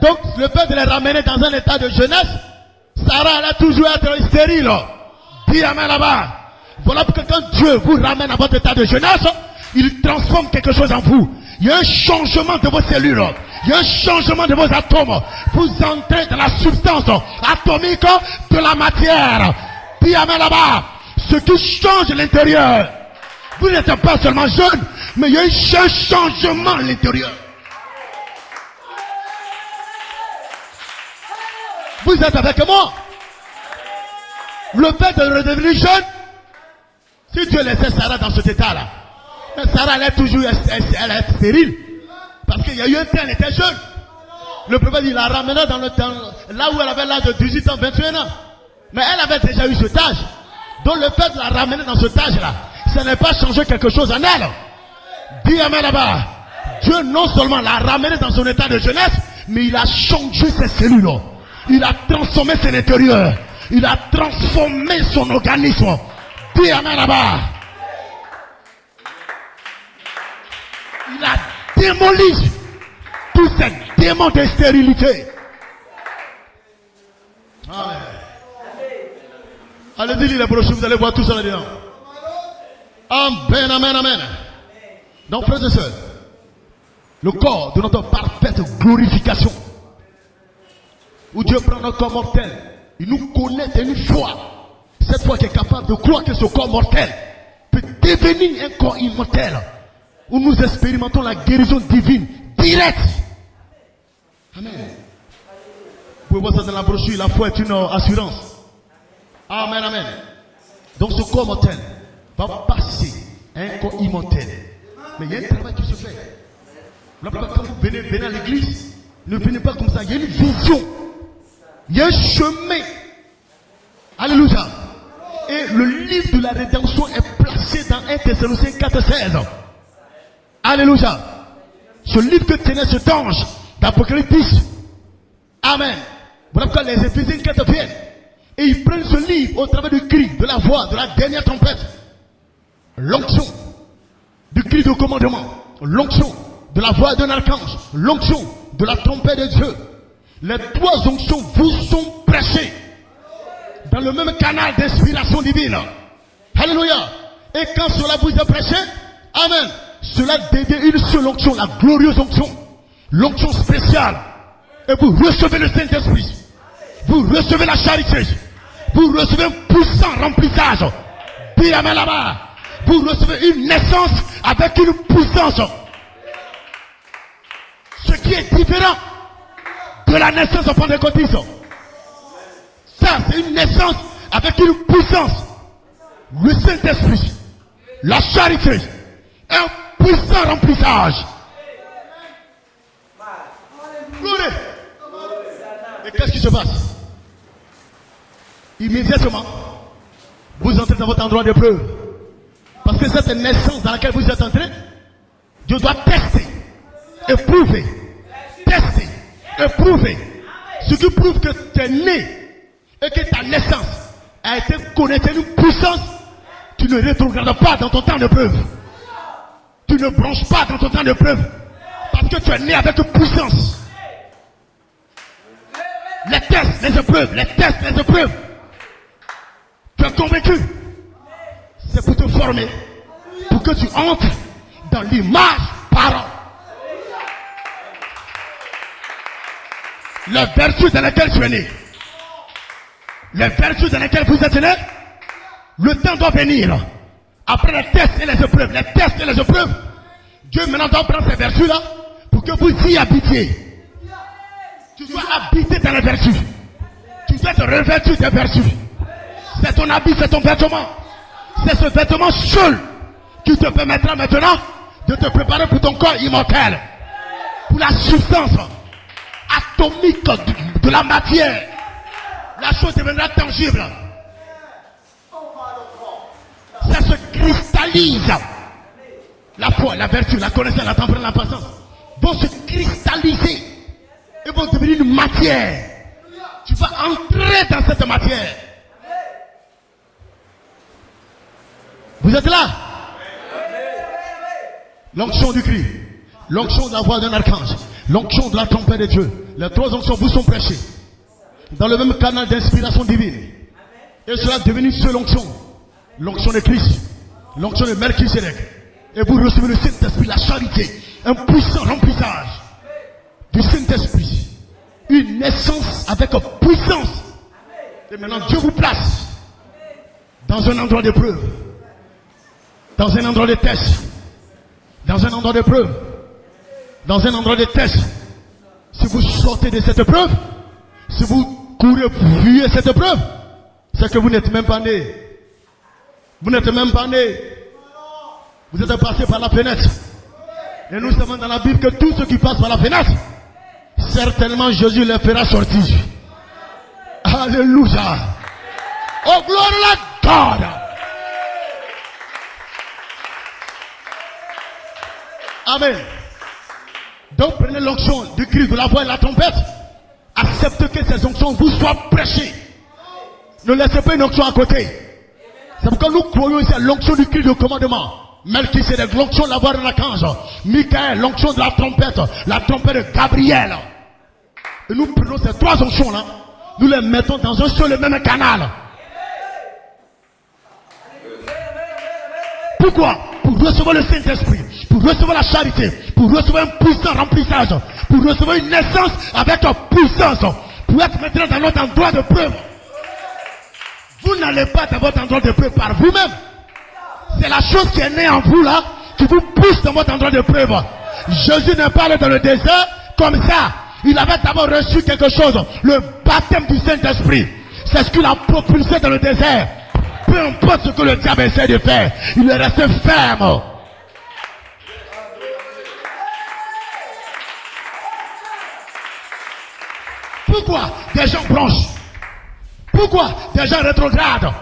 Donc, le fait de les ramener dans un état de jeunesse, Sarah, elle a toujours été stérile. Dis amen là-bas. Voilà pourquoi quand Dieu vous ramène à votre état de jeunesse, il transforme quelque chose en vous. Il y a un changement de vos cellules. Il y a un changement de vos atomes. Vous entrez dans la substance atomique de la matière. Dis amen là-bas. Ce qui change l'intérieur. Vous n'êtes pas seulement jeune, mais il y a un changement à l'intérieur. Vous êtes avec moi. Le fait de redevenir jeune, si Dieu laissait Sarah dans cet état-là, mais Sarah, elle est toujours elle est stérile. Parce qu'il y a eu un temps, elle était jeune. Le prophète, il la ramenait dans le temps, là où elle avait l'âge de 18 ans, 21 ans. Mais elle avait déjà eu cet âge. Donc le fait de la ramener dans cet âge-là, ça n'est pas changé quelque chose en elle. Dis amen là-bas. Dieu non seulement l'a ramené dans son état de jeunesse, mais il a changé ses cellules. Il a transformé son intérieur. Il a transformé son organisme. Dis amen là-bas. Il a démoli tous ces démons de stérilité. Amen. Allez-y, lire la brochure, vous allez voir tout ça là-dedans. Amen, amen, amen. Donc, frères et sœurs, le corps de notre parfaite glorification, où Dieu prend notre corps mortel, il nous connaît une foi, cette foi qui est capable de croire que ce corps mortel peut devenir un corps immortel, où nous expérimentons la guérison divine directe. Amen. Vous pouvez voir ça dans la brochure, la foi est une assurance. Amen, amen. Donc ce corps mortel va passer à un corps immortel. Mais il y a un travail qui se fait. Là, quand vous venez à l'église, ne venez pas comme ça. Il y a une vision. Il y a un chemin. Alléluia. Et le livre de la rédemption est placé dans 1 Thessaloniciens 4,16. Alléluia. Ce livre que tenait cet ange d'Apocalypse 10. Amen. Voilà pourquoi les Éphésiens 4 viennent. Et ils prennent ce livre au travers du cri, de la voix, de la dernière trompette. L'onction du cri de commandement. L'onction de la voix d'un archange. L'onction de la trompette de Dieu. Les trois onctions vous sont prêchées dans le même canal d'inspiration divine. Alléluia. Et quand cela vous est prêché, amen, cela devient une seule onction, la glorieuse onction. L'onction spéciale. Et vous recevez le Saint-Esprit. Vous recevez la charité. Vous recevez un puissant remplissage. Dis amen là-bas. Vous recevez une naissance avec une puissance. Ce qui est différent de la naissance en pentecôtiste. Ça, c'est une naissance avec une puissance. Le Saint-Esprit. La charité. Un puissant remplissage. Gloire. Et qu'est-ce qui se passe? Immédiatement, vous entrez dans votre endroit de preuve. Parce que cette naissance dans laquelle vous êtes entré, Dieu doit tester, éprouver, tester, éprouver. Ce qui prouve que tu es né et que ta naissance a été connectée d'une puissance, tu ne rétrogrades pas dans ton temps de preuve. Tu ne branches pas dans ton temps de preuve. Parce que tu es né avec puissance. Les tests, les épreuves, les tests, les épreuves. Tu es convaincu. C'est pour te former. Pour que tu entres dans l'image parole. Les vertus dans lesquelles tu es né. Les vertus dans lesquelles vous êtes né. Le temps doit venir. Après les tests et les épreuves. Les tests et les épreuves. Dieu maintenant doit prendre ces vertus-là. Pour que vous y habitiez. Tu dois habiter dans les vertus. Tu dois te revêtir des vertus. C'est ton habit, c'est ton vêtement. C'est ce vêtement seul qui te permettra maintenant de te préparer pour ton corps immortel. Pour la substance atomique de la matière. La chose deviendra tangible. Ça se cristallise. La foi, la vertu, la connaissance, la tempérance, la patience vont se cristalliser. Et vont devenir une matière. Tu vas entrer dans cette matière. Vous êtes là? L'onction du cri. L'onction de la voix d'un archange. L'onction de la trompette de Dieu. Les trois onctions vous sont prêchées. Dans le même canal d'inspiration divine. Et cela est devenu une seule onction. L'onction de Christ. L'onction de Melchisédek. Et vous recevez le Saint-Esprit, la charité. Un puissant remplissage du Saint-Esprit. Une naissance avec puissance. Et maintenant Dieu vous place dans un endroit d'épreuve. Dans un endroit de test. Dans un endroit d'épreuve. Dans un endroit de test. Si vous sortez de cette épreuve, si vous courez, fuyez cette épreuve, c'est que vous n'êtes même pas né. Vous n'êtes même pas né. Vous êtes passé par la fenêtre. Et nous savons dans la Bible que tous ceux qui passent par la fenêtre, certainement Jésus les fera sortir. Alléluia. Oh gloire à God. Amen. Donc prenez l'onction du cri, de la voix et de la trompette. Acceptez que ces onctions vous soient prêchées. Ne laissez pas une onction à côté. C'est pourquoi nous croyons ici à l'onction du cri de commandement. Melchisédek, l'onction de la voix de l'archange. Michael, l'onction de la trompette de Gabriel. Et nous prenons ces trois onctions-là, nous les mettons dans un seul et même canal. Pourquoi? Pour recevoir le Saint-Esprit, pour recevoir la charité, pour recevoir un puissant remplissage, pour recevoir une naissance avec une puissance, pour être maintenant dans notre endroit de preuve. Vous n'allez pas dans votre endroit de preuve par vous-même. C'est la chose qui est née en vous là, qui vous pousse dans votre endroit de preuve. Jésus n'est pas allé dans le désert comme ça. Il avait d'abord reçu quelque chose, le baptême du Saint-Esprit. C'est ce qu'il a propulsé dans le désert. Peu importe ce que le diable essaie de faire, il est resté ferme. Pourquoi des gens bronchent? Pourquoi des gens rétrogradent?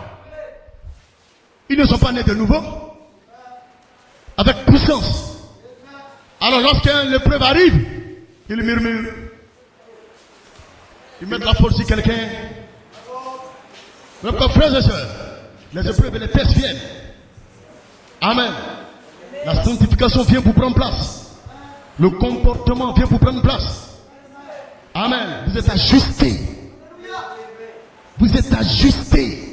Ils ne sont pas nés de nouveau. Avec puissance. Alors lorsqu'un l'épreuve arrive, ils murmurent. Ils mettent la faute sur quelqu'un. Mes frères et sœurs, les épreuves et les tests viennent. Amen. La sanctification vient pour prendre place. Le comportement vient pour prendre place. Amen. Vous êtes ajustés. Vous êtes ajustés.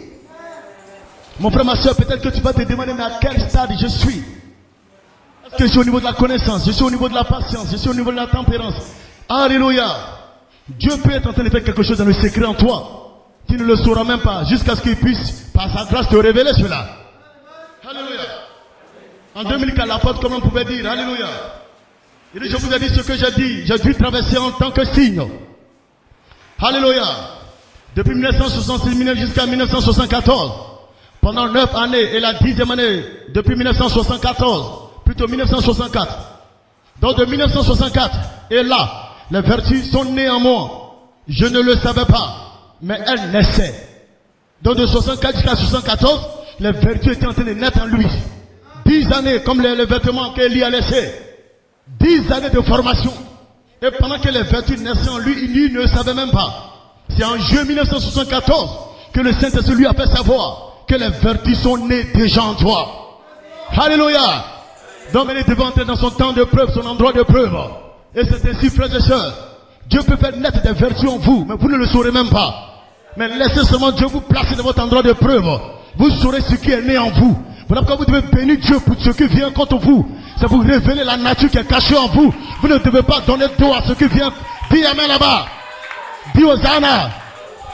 Mon frère, ma soeur, peut-être que tu vas te demander mais à quel stade je suis. Est-ce que je suis au niveau de la connaissance? Je suis au niveau de la patience? Je suis au niveau de la tempérance? Alléluia. Dieu peut être en train de faire quelque chose dans le secret en toi. Tu ne le sauras même pas jusqu'à ce qu'il puisse, par sa grâce, te révéler cela. Alléluia. En 2004, l'apôtre, comment on pouvait dire? Alléluia. Il dit, je vous ai dit ce que j'ai dit. J'ai dû traverser en tant que signe. Alléluia. Depuis 1966 jusqu'à 1974. Pendant 9 années et la 10e année. Depuis 1974. Plutôt 1964. Donc de 1964. Et là, les vertus sont nées en moi. Je ne le savais pas. Mais elles naissaient. Donc de 64 jusqu'à 74. Les vertus étaient en train de naître en lui. 10 années comme les vêtements qu'Élie a laissés. 10 années de formation. Et pendant que les vertus naissaient en lui, il ne savait même pas. C'est en juin 1974 que le Saint-Esprit lui a fait savoir que les vertus sont nées déjà en toi. Alléluia. Donc il devait entrer dans son temps de preuve, son endroit de preuve. Et c'est ainsi, frères et sœurs, Dieu peut faire naître des vertus en vous, mais vous ne le saurez même pas. Mais laissez seulement Dieu vous placer dans votre endroit de preuve. Vous saurez ce qui est né en vous. Voilà pourquoi vous devez bénir Dieu pour ce qui vient contre vous. Ça vous révéler la nature qui est cachée en vous. Vous ne devez pas donner dos à ce qui vient. Dis Amen là-bas. Dis Hosanna.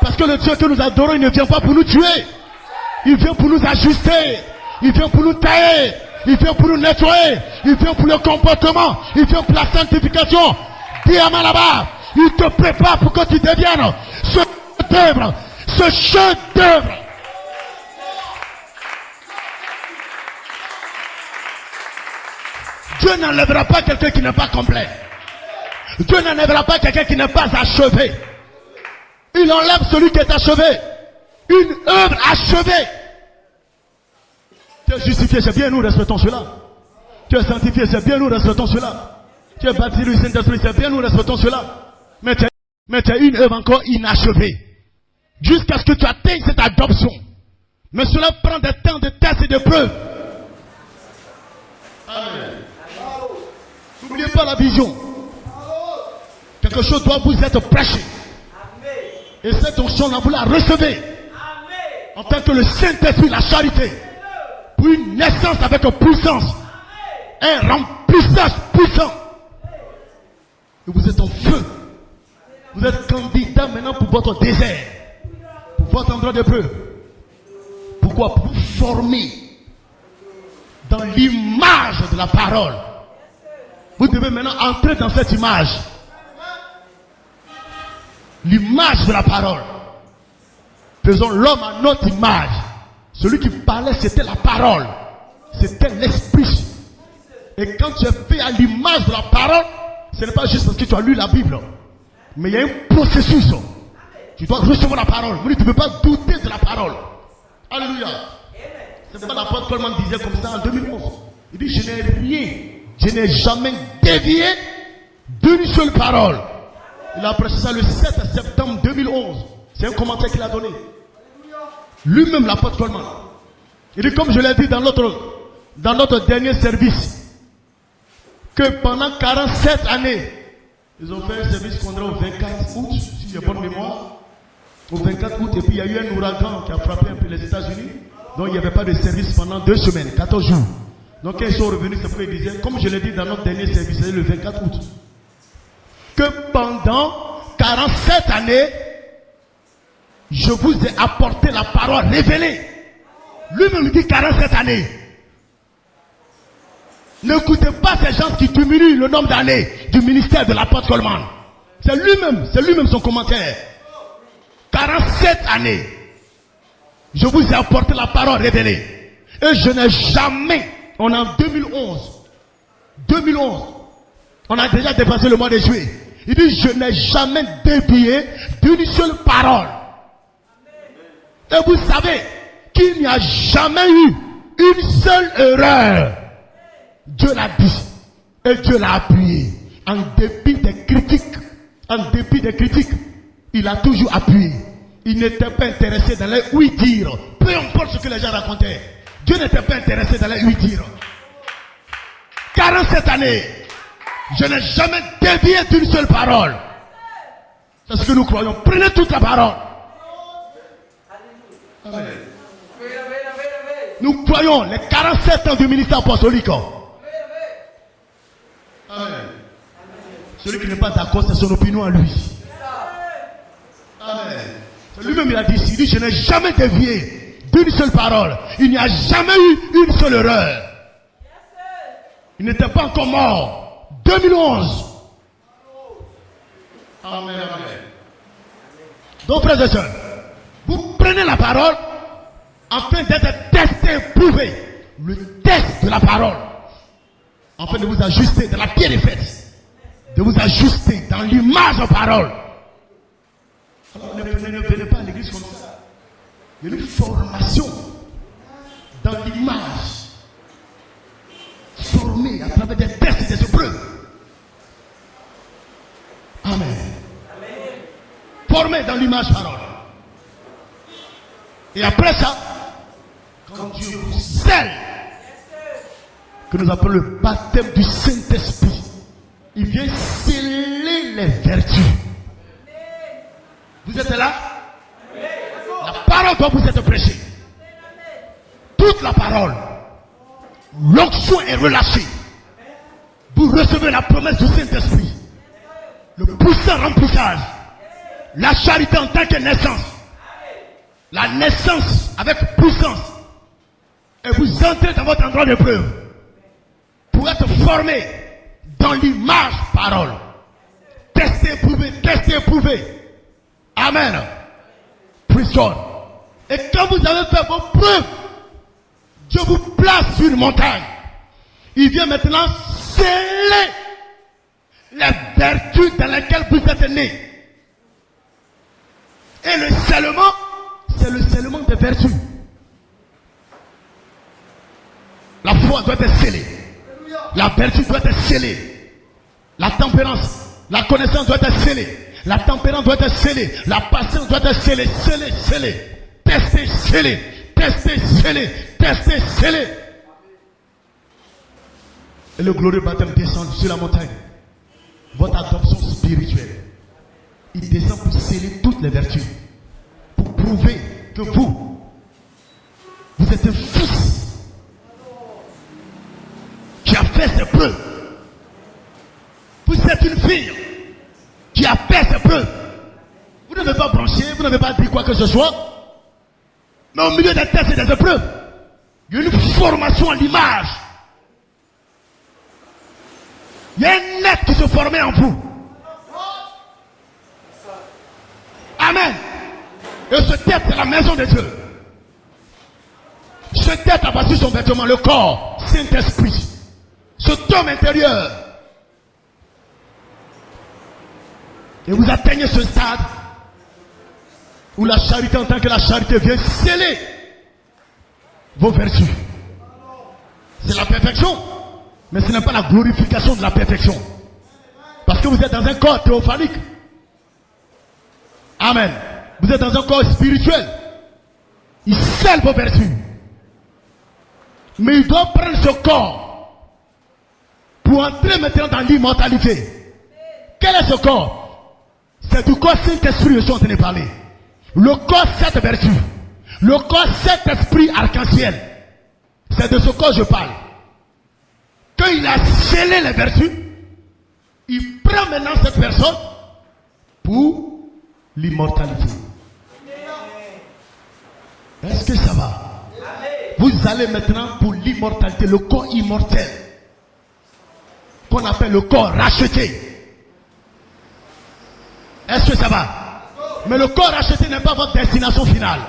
Parce que le Dieu que nous adorons, il ne vient pas pour nous tuer. Il vient pour nous ajuster. Il vient pour nous tailler. Il vient pour nous nettoyer. Il vient pour le comportement. Il vient pour la sanctification. Dis Amen là-bas. Il te prépare pour que tu deviennes ce chef-d'œuvre. Ce chef-d'œuvre. Dieu n'enlèvera pas quelqu'un qui n'est pas complet. Dieu n'enlèvera pas quelqu'un qui n'est pas achevé. Il enlève celui qui est achevé. Une œuvre achevée. Tu es justifié, c'est bien, nous respectons cela. Tu es sanctifié, c'est bien, nous respectons cela. Tu es baptisé du Saint-Esprit, c'est bien, nous respectons cela. Mais tu as une œuvre encore inachevée. Jusqu'à ce que tu atteignes cette adoption. Mais cela prend des temps de tests et de preuves. Amen. N'oubliez pas la vision. Quelque chose doit vous être prêché. Et cette onction-là, vous la recevez. En tant que le Saint-Esprit, la charité. Pour une naissance avec puissance. Un remplissage puissant. Et vous êtes en feu. Vous êtes candidat maintenant pour votre désert. Pour votre endroit de preuve. Pourquoi? Pour vous former dans l'image de la parole. Vous devez maintenant entrer dans cette image. L'image de la parole. Faisons l'homme à notre image. Celui qui parlait, c'était la parole. C'était l'esprit. Et quand tu es fait à l'image de la parole, ce n'est pas juste parce que tu as lu la Bible. Mais il y a un processus. Tu dois recevoir la parole. Tu ne peux pas douter de la parole. Alléluia. C'est pas l'apôtre Paul disait comme ça en 2011. Il dit, je n'ai rien. Je n'ai jamais dévié d'une seule parole. Il a prêché ça le 7 septembre 2011. C'est un commentaire qu'il a donné. Lui-même, l'apôtre Paul. Il dit, comme je l'ai dit dans notre dernier service, que pendant 47 années, ils ont fait un service qu'on dirait au 24 août, si j'ai bonne mémoire. Au 24 août, et puis il y a eu un ouragan qui a frappé un peu les États-Unis. Donc il n'y avait pas de service pendant 2 semaines, 14 jours. Donc quand ils sont revenus, c'est pourquoi ils disaient, comme je l'ai dit dans notre dernier service, c'est le 24 août, que pendant 47 années, je vous ai apporté la parole révélée. Lui-même dit 47 années. N'écoutez pas ces gens qui diminuent le nombre d'années du ministère de l'apôtre Coleman. C'est lui-même son commentaire. 47 années. Je vous ai apporté la parole révélée. Et je n'ai jamais, on est en 2011, on a déjà dépassé le mois de juillet. Il dit, je n'ai jamais dévié d'une seule parole. Et vous savez qu'il n'y a jamais eu une seule erreur, Dieu l'a dit et Dieu l'a appuyé. En dépit des critiques, il a toujours appuyé. Il n'était pas intéressé dans les oui-dire. Peu importe ce que les gens racontaient. Dieu n'était pas intéressé dans les oui-dire. 47 années, je n'ai jamais dévié d'une seule parole. C'est ce que nous croyons. Prenez toute la parole. Amen. Nous croyons les 47 ans du ministère apostolique. Amen. Celui qui n'est pas d'accord, c'est son opinion à lui. Amen. Lui-même il a dit, il dit, je n'ai jamais dévié d'une seule parole. Il n'y a jamais eu une seule erreur. Il n'était pas encore mort. 2011. Amen. Donc, frères et sœurs, vous prenez la parole afin d'être testé, prouvé. Le test de la parole. Afin de vous ajuster dans la pierre des fêtes. De vous ajuster dans l'image de parole. Alors, ne venez pas à l'église comme ça. Il y a une formation dans l'image. Formée à travers des tests et des épreuves. Amen. Formé dans l'image parole. Et après ça, quand Dieu vous scelle, que nous appelons le baptême du Saint-Esprit, il vient sceller les vertus. Vous êtes là? La parole doit vous être prêchée. Toute la parole. L'onction est relâchée. Vous recevez la promesse du Saint-Esprit. Le puissant remplissage. La charité en tant que naissance. La naissance avec puissance. Et vous entrez dans votre endroit d'épreuve. Pour être formé dans l'image parole. Testez, éprouvé. Amen. Praise God. Et quand vous avez fait vos preuves, Dieu vous place sur une montagne. Il vient maintenant sceller les vertus dans lesquelles vous êtes nés. Et le scellement, c'est le scellement des vertus. La foi doit être scellée. La vertu doit être scellée. La tempérance, la connaissance doit être scellée. La tempérance doit être scellée. La patience doit être scellée. Testez, scellé. Et le glorieux baptême descend sur la montagne. Votre adoption spirituelle. Il descend pour sceller toutes les vertus. Pour prouver que vous êtes un fils qui a fait ses preuves. Vous êtes une fille qui a fait ses preuves. Vous n'avez pas branché, vous n'avez pas dit quoi que ce soit. Mais au milieu des tests et des épreuves, il y a une formation à l'image. Il y a un être qui se formait en vous. Amen. Et ce tête, c'est la maison de Dieu. Ce tête a battu son vêtement, le corps, Saint-Esprit. Ce homme intérieur. Et vous atteignez ce stade où la charité en tant que la charité vient sceller vos vertus. C'est la perfection. Mais ce n'est pas la glorification de la perfection. Parce que vous êtes dans un corps théophanique. Amen. Vous êtes dans un corps spirituel. Il scelle vos vertus. Mais il doit prendre ce corps pour entrer maintenant dans l'immortalité. Quel est ce corps? C'est du corps Saint-Esprit que je suis en train de parler. Le corps cette vertu. Le corps cet esprit arc-en-ciel. C'est de ce corps que je parle. Quand il a scellé les vertus, il prend maintenant cette personne pour l'immortalité. Est-ce que ça va? Vous allez maintenant pour l'immortalité, le corps immortel, qu'on appelle le corps racheté. Est-ce que ça va? Mais le corps racheté n'est pas votre destination finale.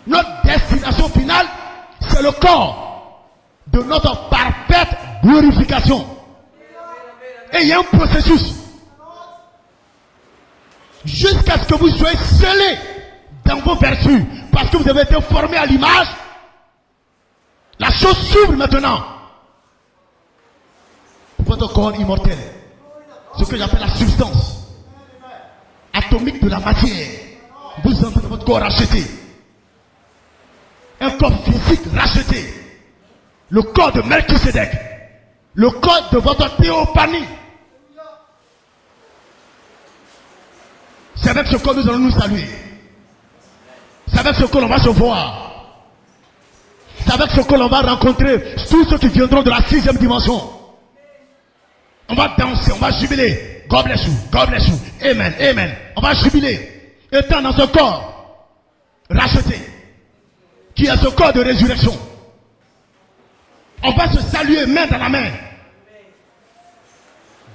Notre destination finale, c'est le corps de notre parfaite glorification. Et il y a un processus jusqu'à ce que vous soyez scellés dans vos vertus, parce que vous avez été formés à l'image La chose s'ouvre maintenant. Pour votre corps immortel. Ce que j'appelle la substance atomique de la matière. Vous entrez dans votre corps racheté. Un corps physique racheté. Le corps de Melchisedec. Le corps de votre théophanie. C'est avec ce corps que nous allons nous saluer. C'est avec ce corps qu'on va se voir. C'est avec ce corps qu'on va rencontrer tous ceux qui viendront de la 6e dimension. On va danser, on va jubiler. God bless you, God bless you. Amen, amen. On va jubiler. Étant dans ce corps racheté, qui est ce corps de résurrection. On va se saluer main dans la main.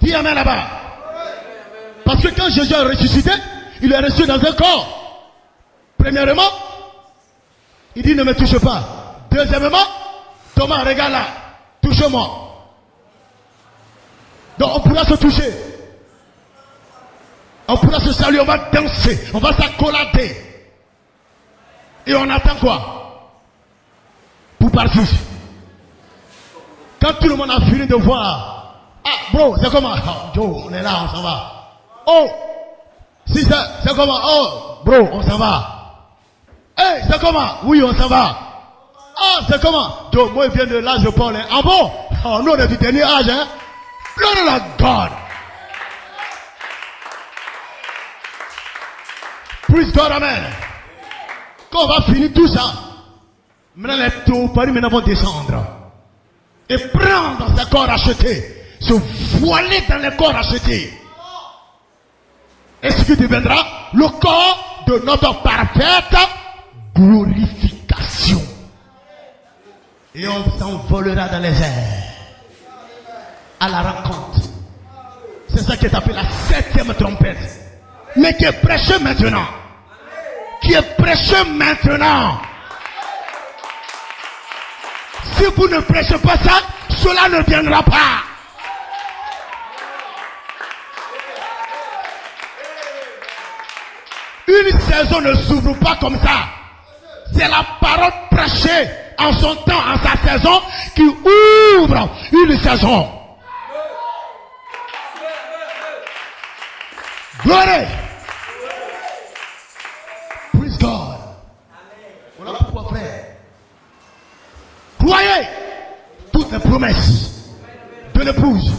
Dis amen là-bas. Parce que quand Jésus est ressuscité, il est ressuscité dans un corps. Premièrement, il dit ne me touche pas. Deuxièmement, Thomas, regarde là, touche-moi. Donc on pourra se toucher. On pourra se saluer, on va danser, on va s'accolader. Et on attend quoi? Pour partir. Quand tout le monde a fini de voir, ah bro, c'est comment? Oh, Joe, on est là, on s'en va. Oh, si c'est comment? Oh, bro, on s'en va. Hey, c'est comment? Oui, on s'en va. Ah, c'est comment? Joe, moi, je viens de l'âge de Paul. Hein. Ah bon? Oh, nous, on est du dernier âge, hein? Glory to God. Praise God, amen. Quand on va finir tout ça, maintenant les théophanies maintenant vont descendre. Et prendre ces corps rachetés. Se voiler dans les corps rachetés. Et ce qui deviendra le corps de notre parfaite glorification. Et on s'envolera dans les airs. À la rencontre. C'est ça qui est appelé la 7e trompette. Mais qui est prêché maintenant. Qui est prêché maintenant. Si vous ne prêchez pas ça, cela ne viendra pas. Une saison ne s'ouvre pas comme ça. C'est la parole prêchée en son temps, en sa saison, qui ouvre une saison. Glory. Praise God. Voilà pourquoi, frère. Croyez toutes les promesses de l'épouse.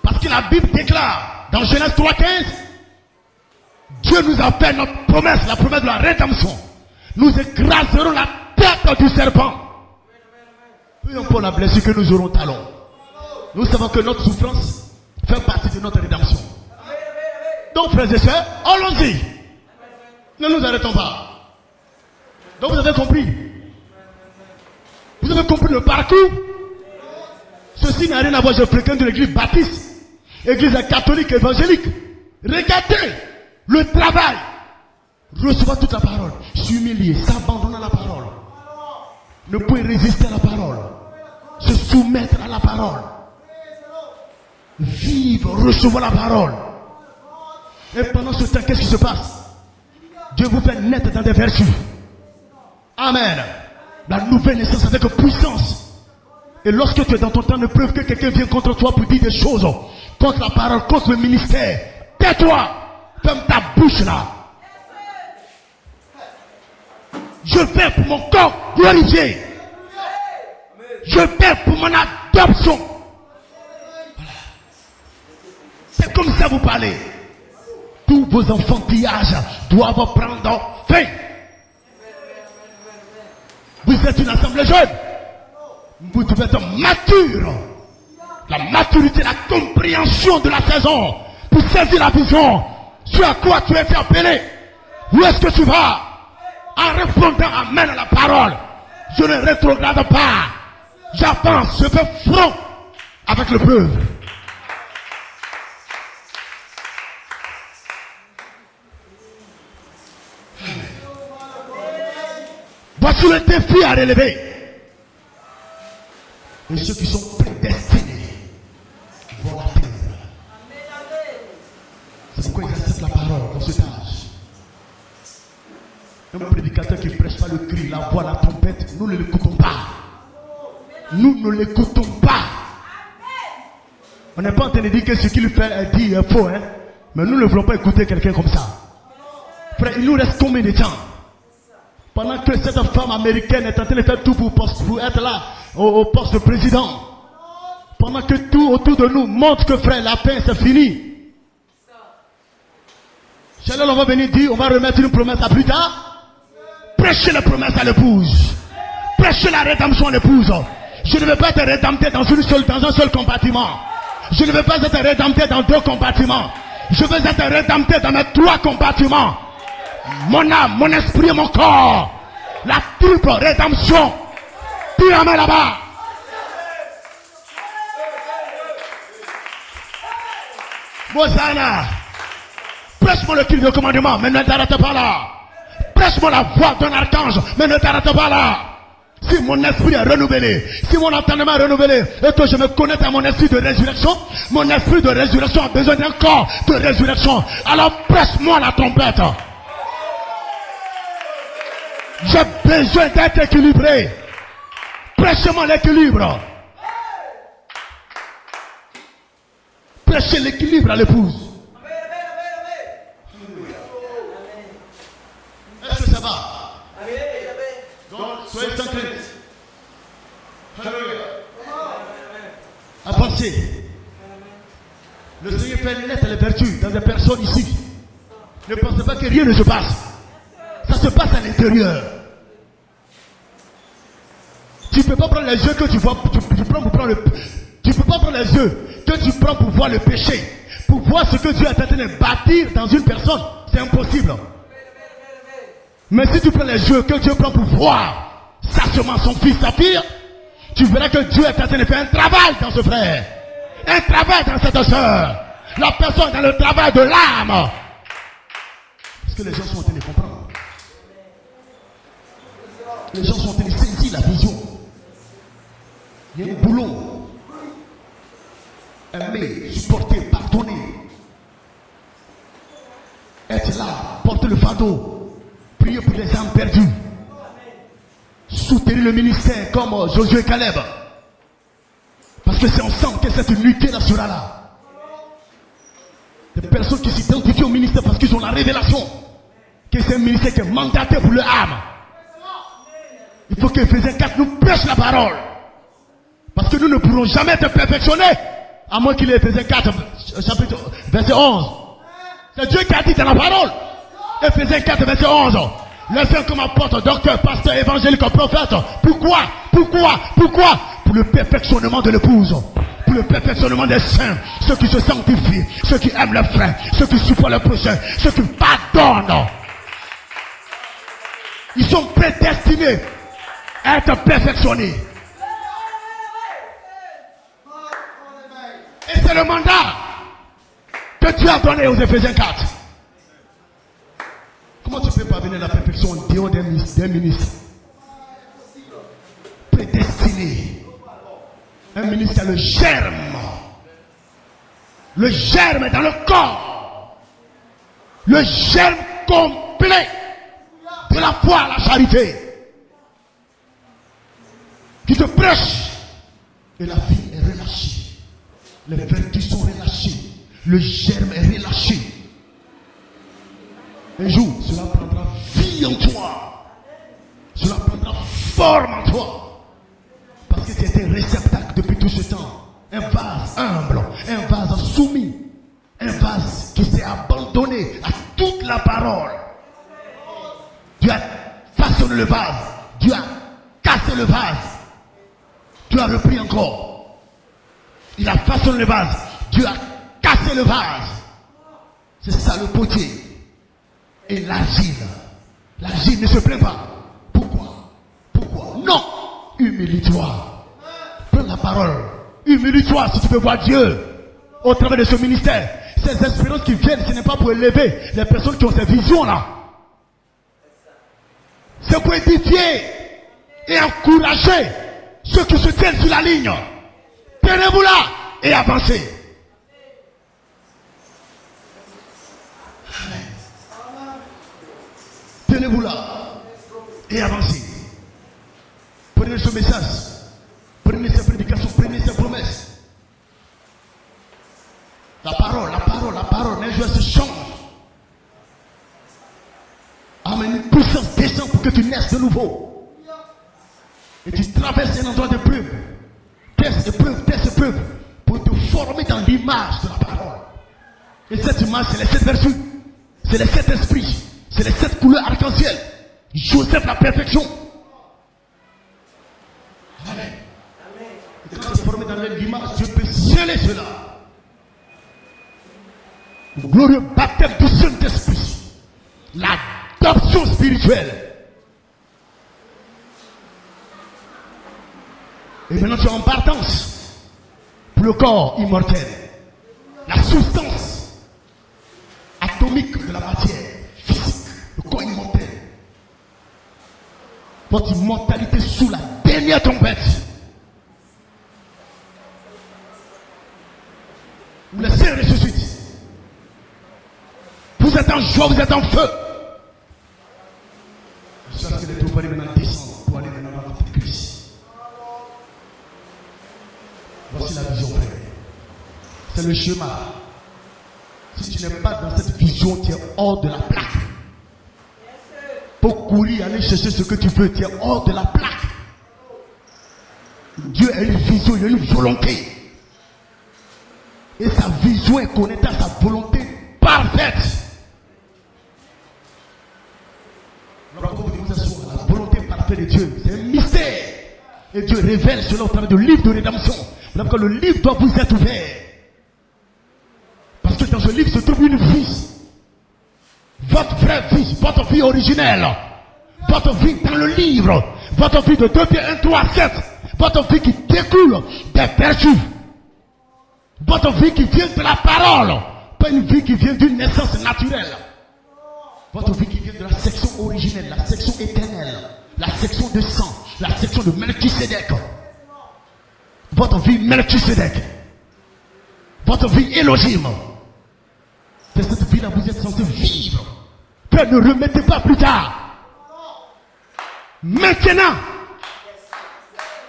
Parce que la Bible déclare dans Genèse 3:15, Dieu nous a fait notre promesse, la promesse de la rédemption. Nous écraserons la tête du serpent. Peu importe la blessure que nous aurons talon. Nous savons que notre souffrance fait partie de notre rédemption. Donc, frères et sœurs, allons-y. Ne nous arrêtons pas. Donc, vous avez compris. Vous avez compris le parcours. Ceci n'a rien à voir. Je fréquente l'église baptiste, église catholique, évangélique. Regardez le travail. Recevoir toute la parole. S'humilier, s'abandonner à la parole. Ne pouvez résister à la parole. Se soumettre à la parole. Vivre, recevoir la parole. Et pendant ce temps, qu'est-ce qui se passe? Dieu vous fait naître dans des vertus. Amen. La nouvelle naissance avec puissance. Et lorsque tu es dans ton temps de preuve, que quelqu'un vient contre toi pour dire des choses, contre la parole, contre le ministère, tais-toi. Ferme ta bouche là. Je vais pour mon corps glorifié. Je vais pour mon adoption. Voilà. C'est comme ça vous parlez. Tous vos enfantillages doivent prendre fin. Vous êtes une assemblée jeune. Vous devez être mature. La maturité, la compréhension de la saison. Pour saisir la vision. Sur à quoi tu as été appelé. Où est-ce que tu vas? En répondant amen à la parole. Je ne rétrograde pas. J'avance, je fais front avec le peuple. Voici le défi à relever. Et ceux qui sont prédestinés vont l'atteindre. C'est pourquoi ils acceptent la parole dans cet âge. Un prédicateur qui ne prêche pas le cri, la voix, la trompette, nous ne l'écoutons pas. nous ne l'écoutons pas. On n'est pas en train de dire que ce qu'il fait dit est faux, hein? Mais nous ne voulons pas écouter quelqu'un comme ça. Frère, il nous reste combien de temps? Pendant que cette femme américaine est en train de faire tout pour être là, au poste de président. Pendant que tout autour de nous montre que frère, la paix c'est fini. Chez on va venir dire, on va remettre une promesse à plus tard. Prêchez la promesse à l'épouse. Prêchez la rédemption à l'épouse. Je ne veux pas être rédempté dans un seul compartiment. Je ne veux pas être rédempté dans 2 compartiments. Je veux être rédempté dans mes 3 compartiments. Mon âme, mon esprit et mon corps. La triple rédemption. Puis la main là-bas. Mosana. Prêche-moi le cri de commandement, mais ne t'arrête pas là. Prêche-moi la voix d'un archange, mais ne t'arrête pas là. Si mon esprit est renouvelé, si mon entendement est renouvelé, et que je me connecte à mon esprit de résurrection, mon esprit de résurrection a besoin d'un corps de résurrection. Alors presse-moi la trompette. J'ai besoin d'être équilibré. Prêchez-moi l'équilibre. Prêchez l'équilibre à l'épouse. Est-ce que ça va? Donc, soyez sans crainte. À penser. Le Seigneur fait naître les vertus dans des personnes ici. Ne pensez pas que rien ne se passe. Ça se passe à l'intérieur. Tu ne peux pas prendre les yeux que tu vois. Tu prends pour prendre le. Tu ne peux pas prendre les yeux que tu prends pour voir le péché. Pour voir ce que Dieu est en train de bâtir dans une personne. C'est impossible. Mais si tu prends les yeux que Dieu prend pour voir sa semence, son fils, sa fille, tu verras que Dieu est en train de faire un travail dans ce frère. Un travail dans cette soeur. La personne dans le travail de l'âme. Parce que les gens sont en train de comprendre. Les gens sont en train de saisir la vision. Il y a un boulot. Aimer, supporter, pardonner. Être là, porter le fardeau. Priez pour les âmes perdues. Soutenir le ministère comme Josué et Caleb. Parce que c'est ensemble que cette unité-là sera là. Des personnes qui s'identifient au ministère parce qu'ils ont la révélation que c'est un ministère qui est mandaté pour leur âme. Il faut que Ephésiens 4 nous prêche la parole. Parce que nous ne pourrons jamais être perfectionnés à moins qu'il ait Ephésiens 4 chapitre verset 11. C'est Dieu qui a dit dans la parole. Ephésiens 4 verset 11. Les saints comme apôtres, docteurs, pasteurs, évangéliques, prophètes. Pourquoi? Pour le perfectionnement de l'épouse. Pour le perfectionnement des saints. Ceux qui se sanctifient. Ceux qui aiment leurs frères. Ceux qui supportent leurs prochains. Ceux qui pardonnent. Ils sont prédestinés à être perfectionnés. Et c'est le mandat que Dieu a donné aux Éphésiens 4. Comment tu peux parvenir à la perfection en dehors d'un ministre? Prédestiné. Un ministre qui a le germe. Le germe est dans le corps. Le germe complet de la foi à la charité. Qui te prêche. Et la vie est relâchée. Les vertus sont relâchées. Le germe est relâché. Un jour, cela prendra vie en toi. Cela prendra forme en toi. Parce que tu étais un réceptacle depuis tout ce temps. Un vase humble, un vase soumis. Un vase qui s'est abandonné à toute la parole. Dieu a façonné le vase. Dieu a cassé le vase. Dieu a repris encore. Il a façonné le vase. Dieu a cassé le vase. C'est ça le potier. Et l'argile ne se plaint pas. Pourquoi? Non. Humilie-toi. Prends la parole. Humilie-toi si tu veux voir Dieu au travers de ce ministère. Ces espérances qui viennent, ce n'est pas pour élever les personnes qui ont ces visions-là. C'est pour édifier et encourager ceux qui se tiennent sur la ligne. Tenez-vous là et avancez. Tenez-vous là et avancez. Prenez ce message. Prenez Amen. Une puissance descend pour que tu naisses de nouveau. Et tu traverses un endroit d'épreuve. Test épreuve. Pour te former dans l'image de la parole. Et cette image, c'est les 7 vertus. C'est les 7 esprits. C'est les 7 couleurs arc-en-ciel. Joseph, la perfection. Amen. Et quand tu es formé dans l'image, Dieu peut sceller cela. Le glorieux baptême du Saint-Esprit. L'adoption spirituelle. Et maintenant tu es en partance pour le corps immortel. La substance atomique de la matière physique. Le corps immortel. Votre immortalité sous la dernière trompette. Vous laissez ressusciter. Vous êtes en joie, vous êtes en feu. Je sais que les troupes maintenant descendent pour aller maintenant dans votre église. Voici la vision, frère. C'est le chemin. Si tu n'es pas dans cette vision, tu es hors de la plaque. Pour courir, aller chercher ce que tu veux, tu es hors de la plaque. Dieu a une vision, il a une volonté. Et sa vision est connectée à sa volonté parfaite. La volonté parfaite de Dieu, c'est un mystère. Et Dieu révèle cela au travers du livre de rédemption. Voilà que le livre doit vous être ouvert. Parce que dans ce livre se trouve une vie. Votre vraie vie, votre vie originelle. Votre vie dans le livre. Votre vie de 2 Pierre 1, 3, 7. Votre vie qui découle des vertus. Votre vie qui vient de la parole. Pas une vie qui vient d'une naissance naturelle. Votre vie qui vient de la section originelle, la section éternelle, la section de sang, la section de Melchisedec. Votre vie Melchisedec. Votre vie Elohim. C'est cette vie-là que vous êtes censé vivre. Que ne remettez pas plus tard. Maintenant,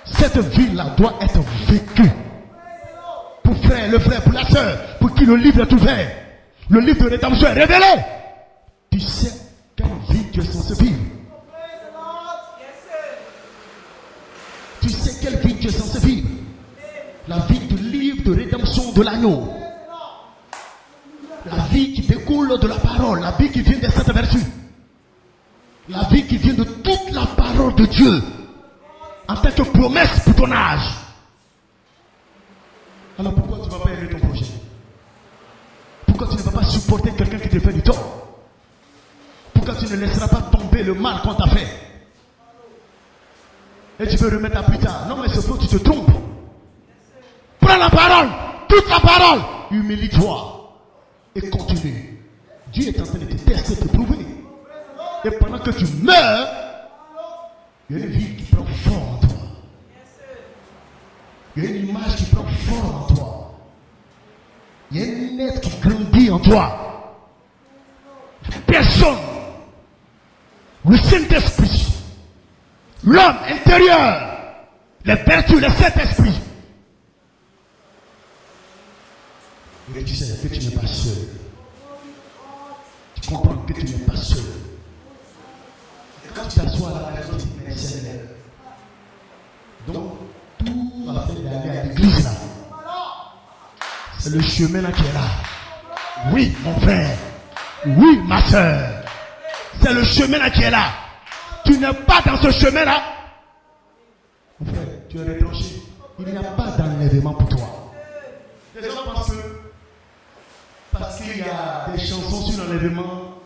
cette vie-là doit être vécue. Pour le frère, pour la soeur, pour qui le livre est ouvert. Le livre de rédemption est révélé. Tu sais quelle vie tu es censé vivre. Tu sais quelle vie tu es censé vivre. La vie du livre de rédemption de l'agneau. La vie qui découle de la parole. La vie qui vient de cette vertu. La vie qui vient de toute la parole de Dieu. En tant que promesse pour ton âge. Alors pourquoi tu ne vas pas aimer ton projet? Pourquoi tu ne vas pas supporter quelqu'un qui te fait du tort? Pourquoi tu ne laisseras pas tomber le mal qu'on t'a fait? Et tu veux remettre à plus tard. Non mais c'est faux, tu te trompes. Prends la parole, toute la parole. Humilie-toi et continue. Dieu est en train de te tester, de te prouver. Et pendant que tu meurs, il y a une vie qui prend forme en toi. Il y a une image qui prend forme en toi. Il y a une lettre qui grandit en toi. Personne. Le Saint-Esprit. L'homme intérieur. Les vertus, les 7 esprits. Mais tu sais que tu n'es pas seul. Tu comprends que tu n'es pas seul. Et quand tu t'assois à la maison, tu dis, mais Seigneur. Donc, tout va faire d'aller à l'église là. C'est le chemin là qui est là. Oui, mon frère. Oui, ma soeur. C'est le chemin là qui est là. Tu n'es pas dans ce chemin là. Mon frère, tu es retranché. Il n'y a pas d'enlèvement pour toi. Les gens pensent que parce qu'il y a des chansons sur l'enlèvement,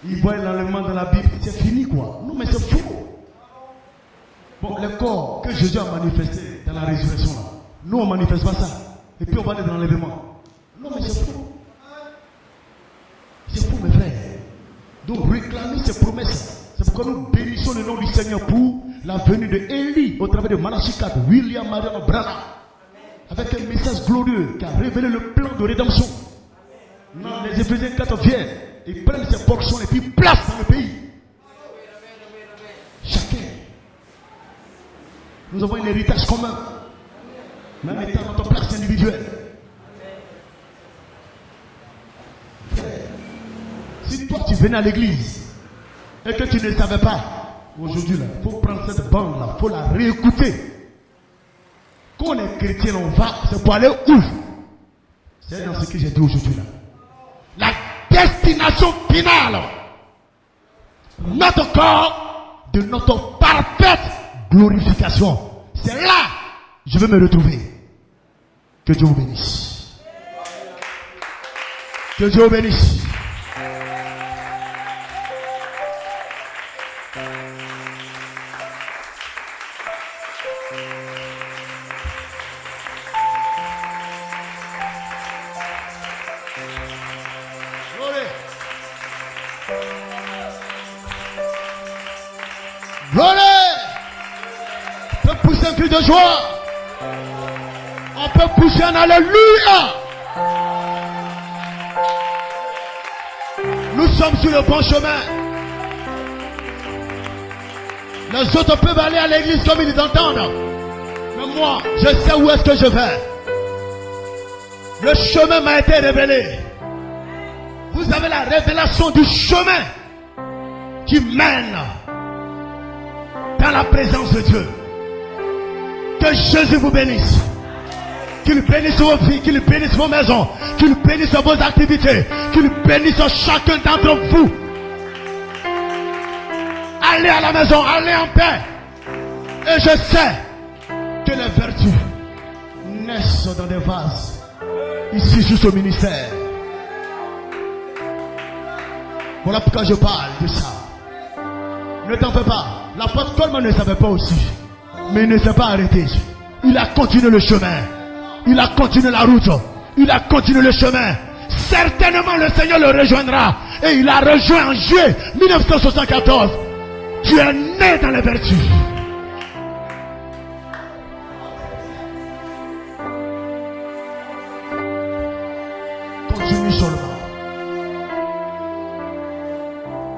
ils voient l'enlèvement dans la Bible, c'est fini quoi. Non mais c'est faux. Bon, le corps que Jésus a manifesté dans la résurrection là, nous on ne manifeste pas ça. Et puis on va aller dans l'enlèvement. Non mais c'est faux. C'est faux mes frères. Donc réclamez ces promesses. C'est pourquoi nous bénissons le nom du Seigneur pour la venue de Élie au travers de Malachi 4, William Marion Branham. Avec un message glorieux qui a révélé le plan de rédemption. Non, les Éphésiens 4 viennent, ils prennent ces portions et puis placent dans le pays. Chacun. Nous avons un héritage commun. Même étant notre place individuelle. Frère, si toi tu venais à l'église et que tu ne savais pas, aujourd'hui là, il faut prendre cette bande là, il faut la réécouter. Quand on est chrétien, on va, c'est pour aller où? C'est dans ce que j'ai dit aujourd'hui là. La destination finale, notre corps, de notre parfaite glorification. C'est là que je veux me retrouver. Que Dieu vous bénisse. Que Dieu vous bénisse. Gloire. On peut pousser un cri de joie. On peut pousser un alléluia. Nous sommes sur le bon chemin. Les autres peuvent aller à l'église comme ils entendent. Mais moi, je sais où est-ce que je vais. Le chemin m'a été révélé. Vous avez la révélation du chemin qui mène dans la présence de Dieu. Que Jésus vous bénisse. Qu'il bénisse vos vies, qu'il bénisse vos maisons, qu'il bénisse vos activités, qu'il bénisse chacun d'entre vous. Allez à la maison, allez en paix. Et je sais que les vertus naissent dans des vases. Ici, juste au ministère. Voilà pourquoi je parle de ça. Ne t'en fais pas. L'apôtre Coleman ne savait pas aussi. Mais il ne s'est pas arrêté. Il a continué le chemin. Il a continué la route. Il a continué le chemin. Certainement le Seigneur le rejoindra. Et il a rejoint en juillet 1974. Tu es né dans les vertus. Continue seulement.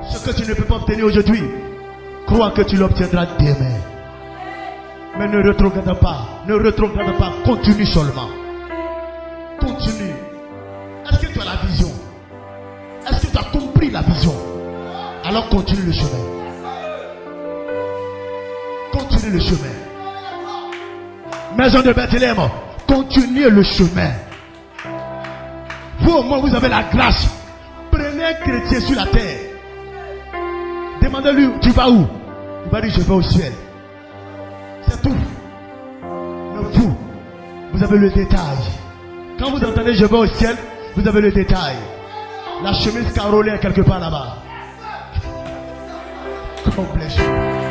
Ce que tu ne peux pas obtenir aujourd'hui, crois que tu l'obtiendras demain. Mais ne retrograde pas. Ne retrograde pas. Continue seulement. Continue. Est-ce que tu as la vision? Est-ce que tu as compris la vision? Alors continue le chemin. Continue le chemin. Maison de Bethléem, continuez le chemin. Vous au moins vous avez la grâce. Prenez un chrétien sur la terre. Demandez-lui, tu vas où? Il va dire, je vais au ciel. C'est tout. Mais vous avez le détail. Quand vous entendez je vais au ciel, vous avez le détail. La chemise carolée est quelque part là-bas. Complètement.